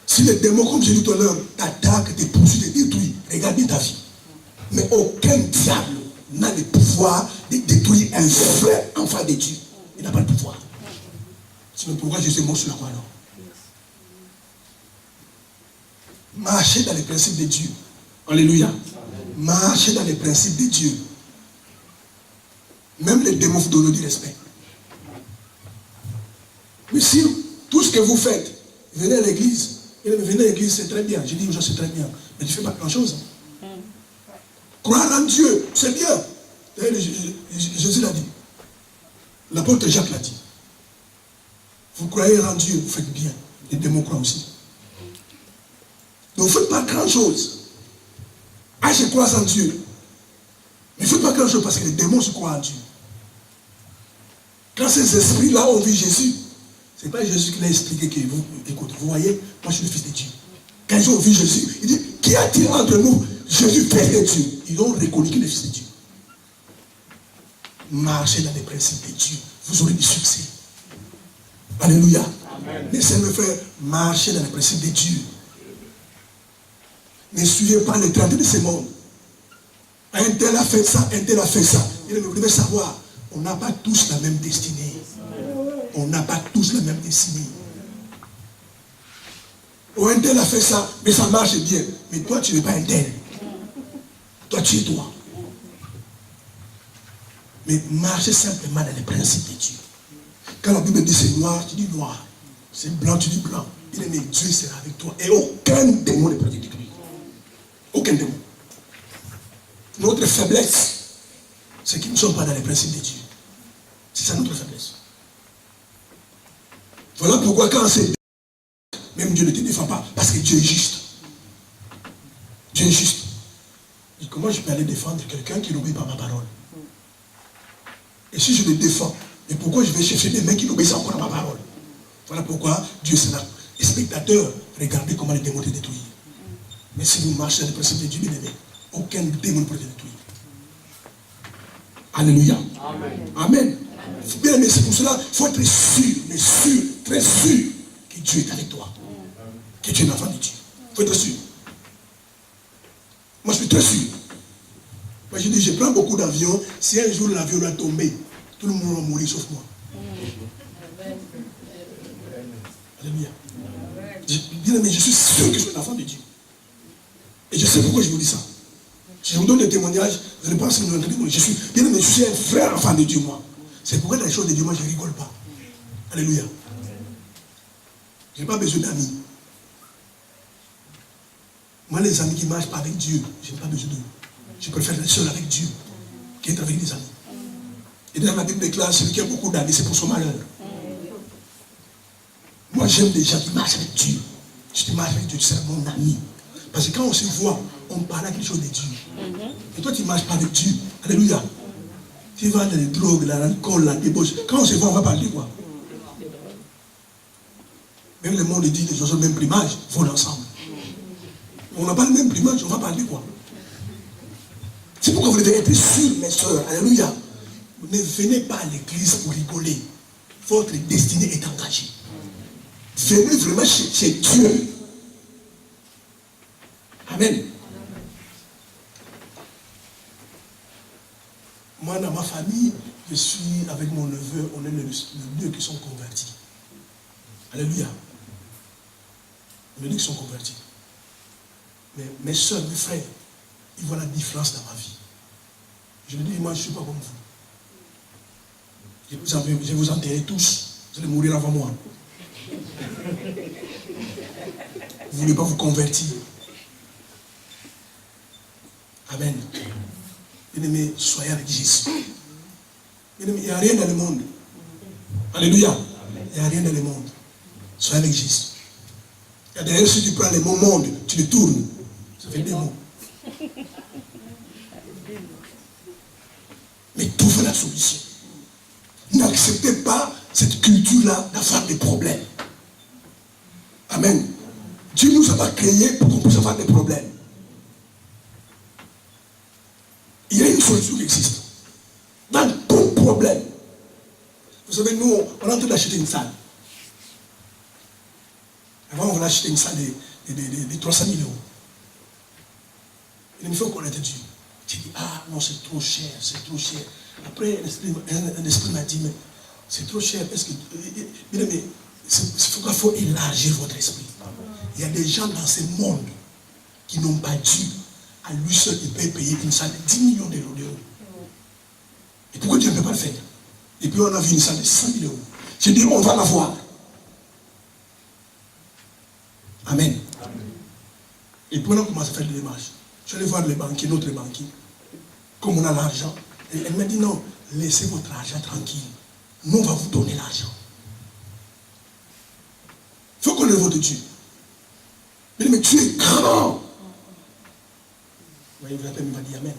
Si les démons, comme j'ai dit tout à l'heure, t'attaquent, te poursuivent, te détruisent, regarde bien ta vie. Mais aucun diable n'a le pouvoir de détruire un vrai enfant de Dieu. Il n'a pas le pouvoir. Sinon, pourquoi je suis mort sur la croix alors? Marchez dans les principes de Dieu. Alléluia. Marchez dans les principes de Dieu. Même les démons vous donnent du respect. Mais si tout ce que vous faites, venez à l'église. Venez à l'église, c'est très bien. Je dis aux gens, c'est très bien. Mais tu ne fais pas grand-chose. Croire en Dieu, c'est bien. Jésus l'a dit. L'apôtre Jacques l'a dit. Vous croyez en Dieu, vous faites bien. Les démons croient aussi. Donc vous ne faites pas grand-chose. Ah, je crois en Dieu. Mais ne faites pas grand-chose parce que les démons se croient en Dieu. Quand ces esprits-là ont vu Jésus, ce n'est pas Jésus qui l'a expliqué que vous, écoutez, vous voyez, moi je suis le fils de Dieu. Quand ils ont vu Jésus, ils disent, qu'y a-t-il entre nous? Jésus, fils de Dieu. Ils ont reconnu qu'il est le fils de Dieu. Marchez dans les principes de Dieu. Vous aurez du succès. Alléluia. Laissez-moi faire marcher dans les principes de Dieu. Ne suivez pas les traités de ce monde. Un tel a fait ça, un tel a fait ça. Et vous devez savoir, on n'a pas tous la même destinée. On n'a pas tous la même destinée. Oh, un tel a fait ça, mais ça marche bien. Mais toi, tu n'es pas un tel. Toi, tu es toi. Mais marcher simplement dans les principes de Dieu. Quand la Bible dit c'est noir, tu dis noir. C'est blanc, tu dis blanc. Il est né, Dieu sera avec toi. Et aucun démon ne peut te détruire. Aucun démon. Notre faiblesse, c'est qu'ils ne sont pas dans les principes de Dieu. C'est ça notre faiblesse. Voilà pourquoi quand c'est même Dieu ne te défend pas, parce que Dieu est juste. Dieu est juste. Et comment je peux aller défendre quelqu'un qui n'obéit pas à ma parole? Et si je le défends, et pourquoi je vais chercher des mecs qui n'obéissent encore à ma parole? Voilà pourquoi Dieu sera. Les spectateurs, regardez comment les démons te détruisent. Mais si vous marchez dans les principes de Dieu, bien aimé, aucun démon ne peut te détruire. Alléluia. Amen. Amen. Bien aimé, c'est pour cela qu'il faut être sûr, mais sûr, très sûr, que Dieu est avec toi. Que tu es un enfant de Dieu. Il faut être sûr. Moi, je suis très sûr. Moi, je dis, je prends beaucoup d'avions. Si un jour l'avion doit tomber, tout le monde va mourir sauf moi. Alléluia. Bien aimé, je suis sûr que je suis un enfant de Dieu. Et je sais pourquoi je vous dis ça. Si je vous donne des témoignages, vous allez penser que vous entendez. Je suis, bien aimé, je suis un frère enfant de Dieu, moi. C'est pourquoi dans les choses de Dieu, moi, je ne rigole pas. Alléluia. Je n'ai pas besoin d'amis. Moi, les amis qui ne marchent pas avec Dieu, je n'ai pas besoin d'eux. Je préfère être seul avec Dieu qu'être avec des amis. Et dans la Bible déclare, celui qui a beaucoup d'amis, c'est pour son malheur. Moi, j'aime des gens qui marchent avec Dieu. Si tu marches avec Dieu, tu seras mon ami. Parce que quand on se voit, on parle à quelque chose de Dieu. Et toi, tu ne marches pas avec Dieu. Alléluia. Tu vas dans les drogues, dans l'alcool, la débauche. Quand on se voit, on va parler quoi? Même le monde dit, les oiseaux de même plumage volent ensemble. On n'a pas le même plumage, on va parler quoi? C'est pourquoi vous devez être sûrs, mes soeurs. Alléluia. Vous ne venez pas à l'église pour rigoler. Votre destinée est engagée. Venez vraiment chez Dieu. Amen. Moi, dans ma famille, je suis avec mon neveu, on est les deux qui sont convertis. Alléluia. Les deux qui sont convertis. Mais mes soeurs, mes frères, ils voient la différence dans ma vie. Je me dis, moi, je ne suis pas comme vous. Je vais vous enterrer tous. Vous allez mourir avant moi. Vous ne voulez pas vous convertir. Amen. Bien-aimés, soyez avec Jésus. Bien-aimés, il n'y a rien dans le monde. Alléluia. Il n'y a rien dans le monde. Soyez avec Jésus. Il y a derrière, si tu prends le mot monde, tu le tournes. Ça fait des mots. Mais trouvez la solution. N'acceptez pas cette culture-là d'avoir des problèmes. Amen. Dieu nous a pas créés pour qu'on puisse avoir des problèmes. Il y a une solution qui existe. Dans tout problème. Vous savez, nous, on est en train d'acheter une salle. Avant, on voulait acheter une salle de 300 000 euros. Il faut connaître Dieu. Tu dis, ah non, c'est trop cher, c'est trop cher. Après, un esprit m'a dit, mais c'est trop cher parce que, mais il faut élargir votre esprit. Il y a des gens dans ce monde qui n'ont pas Dieu. À lui seul, il peut payer une salle de 10 millions d'euros. Et pourquoi Dieu ne peut pas le faire? Et puis on a vu une salle de 100 000 euros. J'ai dit, on va la voir. Amen. Et puis on a commencé à faire des démarches. Je suis allé voir les banquiers, notre banquier. Comme on a l'argent. Et elle m'a dit, non, laissez votre argent tranquille. Nous, on va vous donner l'argent. Il faut qu'on le vote de Dieu. Mais Dieu est grand. Vous voyez, il m'a dit Amen.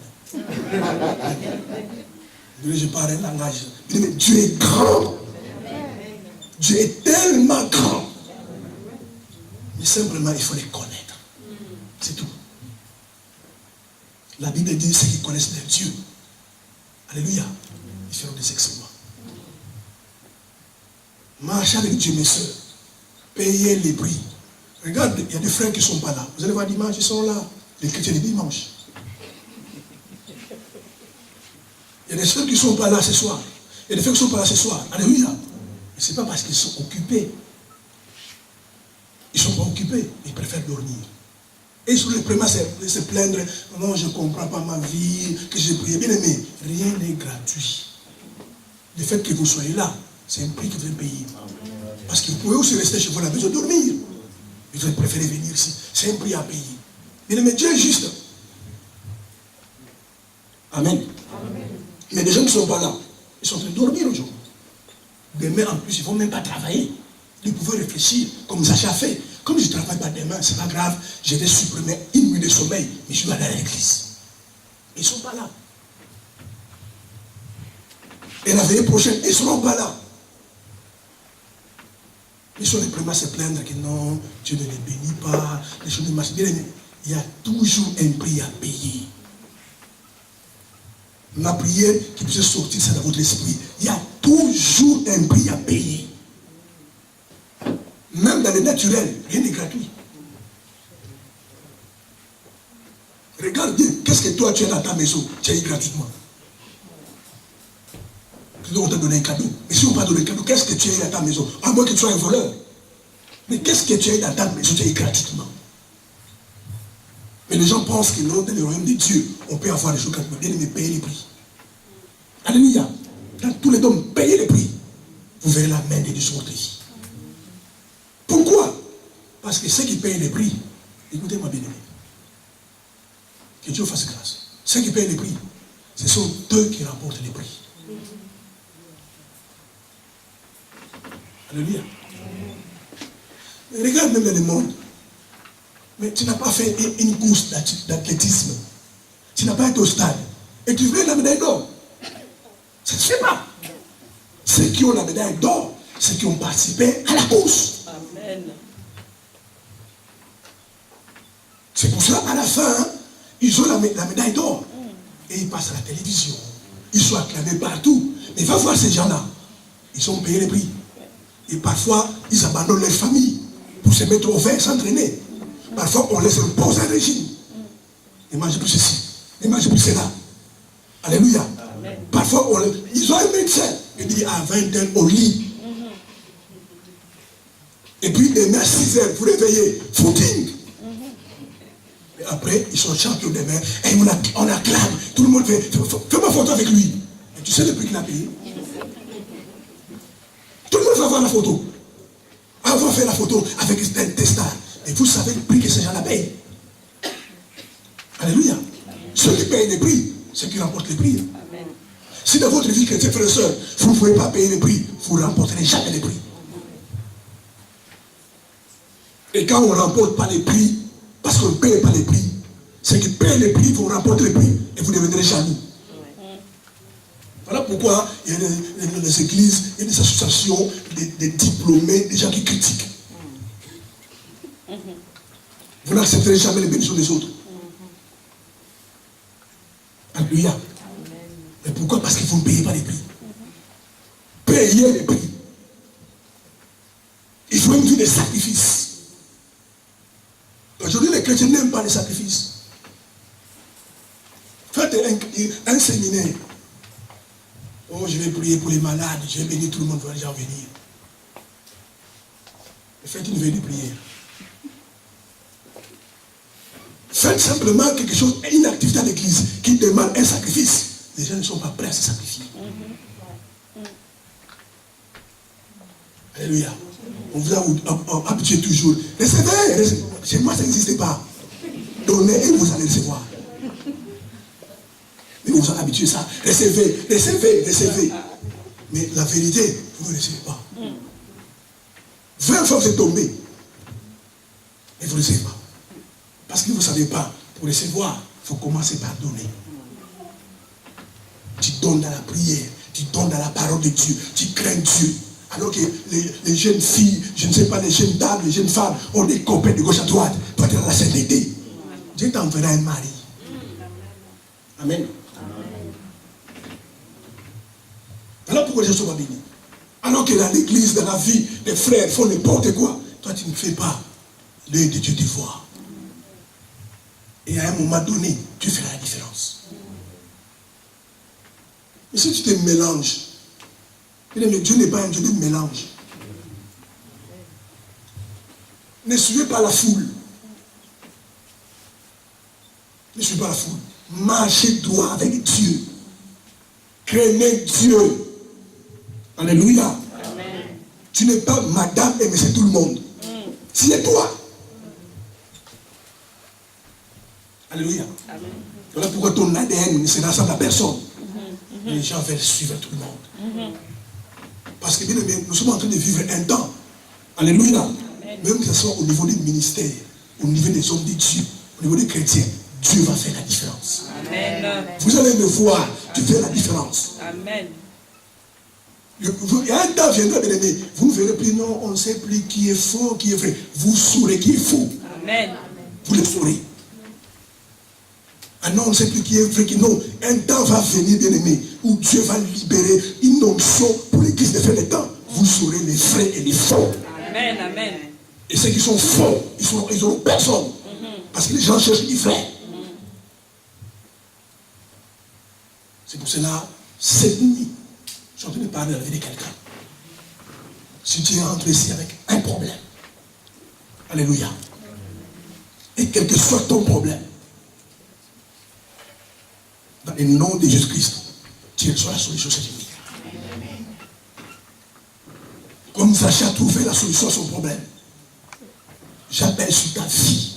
Je parle un langage. Mais Dieu est grand. Dieu est tellement grand. Mais simplement, il faut les connaître. C'est tout. La Bible dit ceux qui connaissent leur Dieu. Alléluia. Ils feront des exploits. Marchez avec Dieu, mes soeurs. Payez les prix. Regarde, il y a des frères qui ne sont pas là. Vous allez voir dimanche, ils sont là. Les chrétiens du dimanche. Il y a des frères qui ne sont pas là ce soir. Il y a des frères qui ne sont pas là ce soir. Alléluia. Et ce n'est pas parce qu'ils sont occupés. Ils ne sont pas occupés. occupé, il préfère dormir. Et sur le premier, c'est se plaindre, non, je ne comprends pas ma vie, que j'ai prié. Bien aimé, rien n'est gratuit. Le fait que vous soyez là, c'est un prix que vous devez payer. Parce que vous pouvez aussi rester chez vous à la maison dormir. Mais vous préférez venir ici. C'est un prix à payer. Bien aimé, Dieu est juste. Amen. Amen. Mais les gens qui ne sont pas là, ils sont en train de dormir aujourd'hui. Demain, en plus, ils ne vont même pas travailler. Ils pouvaient réfléchir, comme Zacha a fait. Comme je ne travaille pas demain, ce n'est pas grave, je vais supprimer une nuit de sommeil, mais je vais aller à l'église. Ils ne sont pas là. Et la veillée prochaine, ils ne seront pas là. Ils sont les premiers à se plaindre que non, Dieu ne les bénit pas, les choses ne marchent bien. Il y a toujours un prix à payer. Ma prière qui puisse sortir ça dans votre esprit. Il y a toujours un prix à payer. Même dans le naturel, rien n'est gratuit. Regarde bien, qu'est-ce que toi tu as dans ta maison, tu as eu gratuitement. On t'a donné un cadeau. Mais si on t'a donné un cadeau, qu'est-ce que tu as eu dans ta maison? À moins que tu sois un voleur. Mais qu'est-ce que tu as eu dans ta maison, tu as eu gratuitement. Mais les gens pensent que non, dans le royaume de Dieu, on peut avoir des choses gratuitement. Bien aimé, payer les prix. Alléluia. Dans tous les domaines, payez les prix. Vous verrez la main de Dieu sur votre vie. Pourquoi? Parce que ceux qui payent les prix, écoutez-moi bien aimé, que Dieu fasse grâce. Ceux qui payent les prix, ce sont eux qui remportent les prix. Alléluia. Regarde même dans le monde. Mais tu n'as pas fait une course d'athlétisme. Tu n'as pas été au stade. Et tu veux la médaille d'or. Ça ne se fait pas. Ceux qui ont la médaille d'or, ceux qui ont participé à la course. Amen. C'est pour cela, à la fin, ils ont la médaille d'or. Et ils passent à la télévision. Ils sont acclamés partout. Mais va voir ces gens-là. Ils ont payé les prix. Et parfois, ils abandonnent leur famille pour se mettre au vert, s'entraîner. Parfois, on les impose un régime. Ne mangez plus ceci. Ne mangez plus cela. Alléluia. Amen. Parfois, ils ont un médecin. Il dit à 20h au lit. Et puis, demain à 6h, vous réveillez. Footing. Et après, ils sont champions demain. Et on acclame. Tout le monde fait. Fais ma photo avec lui. Et tu sais le prix qu'il a payé? Tout le monde va voir la photo. On va faire la photo avec des stars. Et vous savez le prix que ces gens-là payent. Alléluia. Ceux qui payent les prix, ceux qui remportent les prix. Amen. Si dans votre vie, chrétien, frères et sœurs, vous ne pouvez pas payer les prix, vous ne remporterez jamais les prix. Et quand on ne remporte pas les prix, parce qu'on ne paye pas les prix, ceux qui payent les prix vont remporter les prix et vous deviendrez jaloux. Voilà pourquoi il y a des églises, il y a des associations, des diplômés, des gens qui critiquent. Vous n'accepterez jamais les bénédictions des autres. Alléluia. Mais pourquoi? Parce que vous ne payez pas les prix. Payez les prix. Il faut une vie de sacrifice. Aujourd'hui, les chrétiens n'aiment pas les sacrifices. Faites un séminaire. Oh, je vais prier pour les malades, je vais bénir tout le monde, va déjà venir. Faites une veille de prière. Faites simplement quelque chose, une activité à l'église qui demande un sacrifice. Les gens ne sont pas prêts à se sacrifier. Alléluia. On vous a habitué toujours. Recevez. Chez moi, ça n'existe pas. Donnez et vous allez recevoir. Mais vous avez habitué ça. Recevez. Mais la vérité, vous ne recevez pas. 20 fois vous êtes tombé. Mais vous ne recevez pas. Parce que vous ne savez pas, pour recevoir, il faut commencer par donner. Tu donnes dans la prière, tu donnes dans la parole de Dieu, tu crains Dieu. Alors que les jeunes filles, je ne sais pas, les jeunes dames, les jeunes femmes ont des copains de gauche à droite pour être dans la sainteté. Dieu t'enverra un mari. Amen. Voilà pourquoi les gens sont pas bénis. Alors que dans l'église, dans la vie, les frères font n'importe quoi. Toi, tu ne fais pas. L'œil de Dieu te voit. Et à un moment donné, tu feras la différence. Mais si tu te mélanges, Dieu n'est pas un Dieu de mélange. Ne suivez pas la foule. Ne suivez pas la foule. Marchez droit avec Dieu. Craignez Dieu. Alléluia. Amen. Tu n'es pas madame et monsieur tout le monde. Tu es toi. Alléluia. Amen. Voilà pourquoi ton ADN ne se ressemble à personne. Les gens veulent suivre tout le monde. Parce que bien aimé, nous sommes en train de vivre un temps. Alléluia. Amen. Même que ce soit au niveau des ministères, au niveau des hommes de Dieu, au niveau des chrétiens, Dieu va faire la différence. Amen. Vous allez me voir, tu fais la différence. Amen. Il y a un temps viendra, bien aimé, vous ne verrez plus, non, on ne sait plus qui est faux, qui est vrai. Vous saurez qui est faux. Amen. Vous le saurez. Ah non, on ne sait plus qui est vrai, qui non. Un temps va venir, bien aimé, où Dieu va libérer une onction pour l'église de faire le temps. Vous saurez les vrais et les faux. Amen. Amen. Et ceux qui sont faux, ils n'auront personne. Parce que les gens cherchent les vrais. C'est pour cela, cette nuit, je suis en train de parler de la vie de quelqu'un. Si tu es rentré ici avec un problème, alléluia, et quel que soit ton problème, dans le nom de Jésus-Christ, tu reçois la solution cette nuit. Comme Sacha a trouvé la solution à son problème, j'appelle sur ta vie.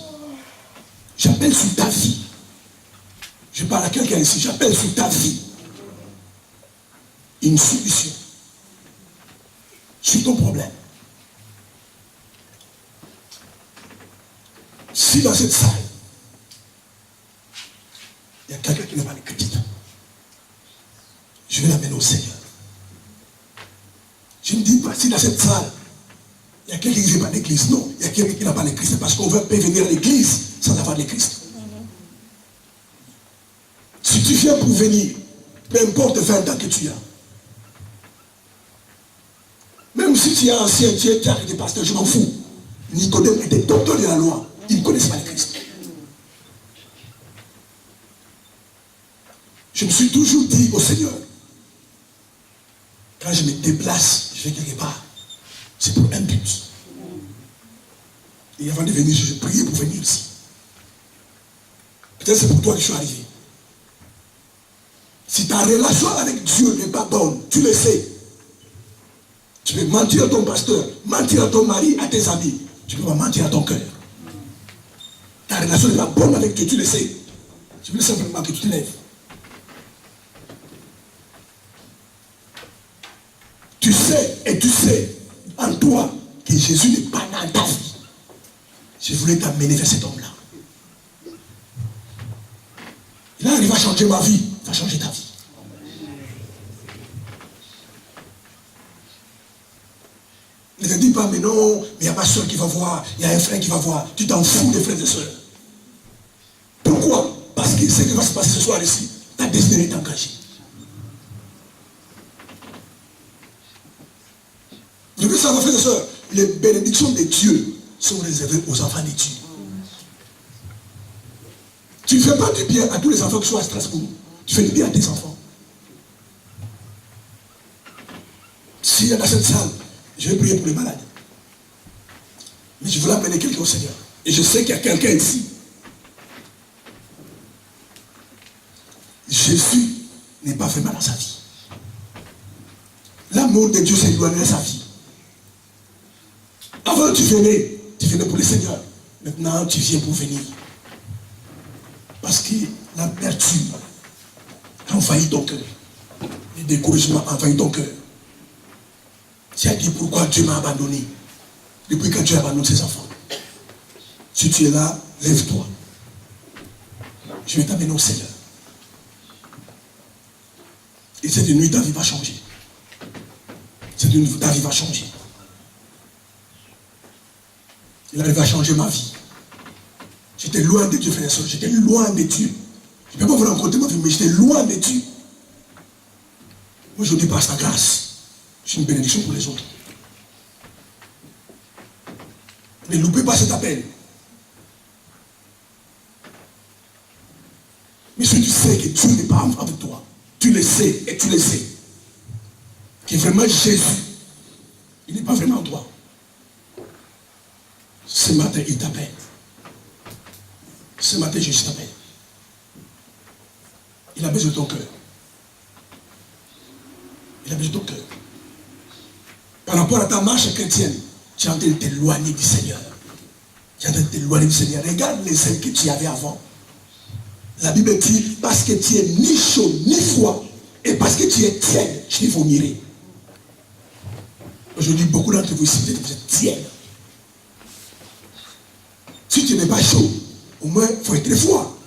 J'appelle sur ta vie. Je parle à quelqu'un ici, j'appelle sur ta vie une solution sur ton problème. Si dans cette salle, il y a quelqu'un qui n'a pas de crédit, je vais l'amener au Seigneur. Je ne dis pas si dans cette salle, il y a quelqu'un qui ne veut pas l'église. Non, il y a quelqu'un qui n'a pas l'église. Parce qu'on ne veut pas venir à l'église sans avoir l'église. Si tu viens pour venir, peu importe 20 ans que tu as, même si tu es ancien, tu es des pasteurs, je m'en fous. Nicodème était docteur de la loi. Il ne connaissait pas le Christ. Je me suis toujours dit au Seigneur, quand je me déplace, je vais quelque part, c'est pour un but. Et avant de venir, je priais pour venir ici. Peut-être c'est pour toi que je suis arrivé. Si ta relation avec Dieu n'est pas bonne, tu le sais. Tu peux mentir à ton pasteur, mentir à ton mari, à tes amis. Tu peux pas mentir à ton cœur. Ta relation n'est pas bonne avec Dieu, tu le sais. Je veux simplement que tu te lèves. Tu sais, et tu sais en toi que Jésus n'est pas dans ta vie. Je voulais t'amener vers cet homme-là. Il arrive à changer ma vie, il va changer ta vie. Ne te dis pas, mais non, mais il y a ma soeur qui va voir, il y a un frère qui va voir. Tu t'en fous des frères et sœurs. Pourquoi? Parce que ce qui va se passer ce soir ici, ta destinée est engagée. Vous devez savoir, frères et sœurs, les bénédictions de Dieu sont réservées aux enfants de Dieu. Tu ne fais pas du bien à tous les enfants qui sont à Strasbourg. Tu fais du bien à tes enfants. S'il y a dans cette salle, je vais prier pour les malades. Mais je voulais amener quelqu'un au Seigneur. Et je sais qu'il y a quelqu'un ici. Jésus n'est pas vraiment dans sa vie. L'amour de Dieu s'est éloigné de sa vie. Avant tu venais pour le Seigneur. Maintenant tu viens pour venir. Parce que l'amertume a envahi ton cœur. Le découragement a envahi ton cœur. Tu as dit pourquoi Dieu m'a abandonné. Depuis quand Dieu abandonne ses enfants. Si tu es là, lève-toi. Je vais t'amener au Seigneur. Et cette nuit, ta vie va changer. Cette nuit, ta vie va changer. Il arrive à changer ma vie. J'étais loin de Dieu, frère et soeur. J'étais loin de Dieu. Je ne peux pas vous rencontrer ma vie, mais j'étais loin de Dieu. Aujourd'hui, par sa grâce, c'est une bénédiction pour les autres. Ne loupez pas cet appel. Mais si tu sais que Dieu n'est pas avec toi, tu le sais et tu le sais. Que vraiment Jésus, il n'est pas vraiment en toi. Ce matin, il t'appelle. Ce matin, Jésus t'appelle. Il a besoin de ton cœur. Il a besoin de ton cœur. Par rapport à ta marche chrétienne, tu es en train de t'éloigner du Seigneur. Tu es en train de t'éloigner du Seigneur. Regarde les ailes que tu avais avant. La Bible dit, parce que tu es ni chaud, ni froid, et parce que tu es tiède, je te vomirai. Aujourd'hui, beaucoup d'entre vous ici, vous êtes tiède. Si tu n'es pas chaud, au moins, il faut être froid.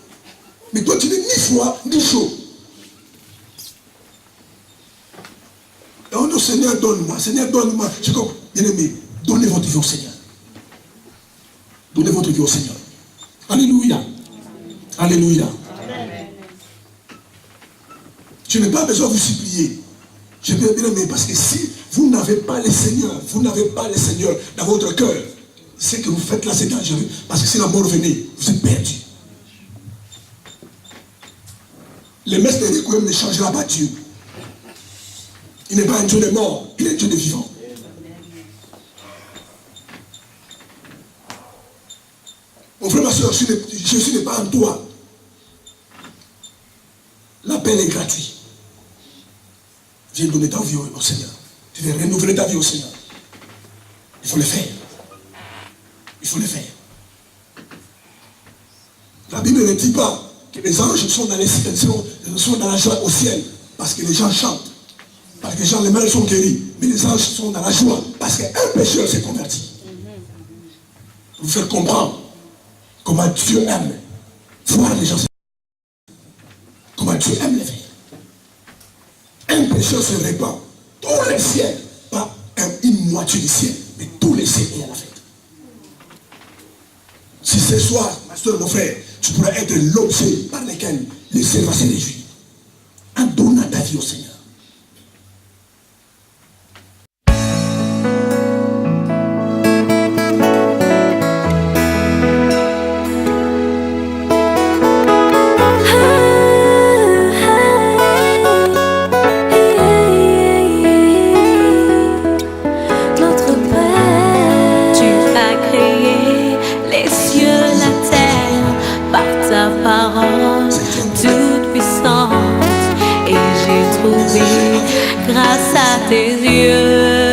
Mais toi, tu n'es ni froid, ni chaud. Oh non, Seigneur, donne-moi. Seigneur, donne-moi. Je comprends. Bien-aimé, donnez votre vie au Seigneur. Donnez votre vie au Seigneur. Alléluia. Alléluia. Je n'ai pas besoin de vous supplier. Je veux bien aimer parce que si vous n'avez pas le Seigneur, vous n'avez pas le Seigneur dans votre cœur, ce que vous faites là, c'est dangereux. Parce que si la mort venait, vous êtes perdu. Le maître de Requiem ne changera pas Dieu. Il n'est pas un Dieu de mort, il est un Dieu de vivant. Mon frère, ma soeur, Jésus n'est pas en toi. L'appel est gratuit. Viens donner ta vie au Seigneur. Tu veux renouveler ta vie au Seigneur. Il faut le faire. Il faut le faire. La Bible ne dit pas que les anges sont dans la joie au ciel parce que les gens chantent. Parce que les malades sont guéris. Mais les anges sont dans la joie parce qu'un pécheur s'est converti. Vous faire comprendre comment Dieu aime voir les gens. Comment Dieu aime les faire. Un pécheur se répand. Tout le ciel, pas une moitié du ciel, mais tout le ciel est à la fête. Si ce soir, ma soeur, mon frère, tu pourrais être l'objet par lequel le ciel va se réjouir. En donnant ta vie au Seigneur. Grâce à tes yeux.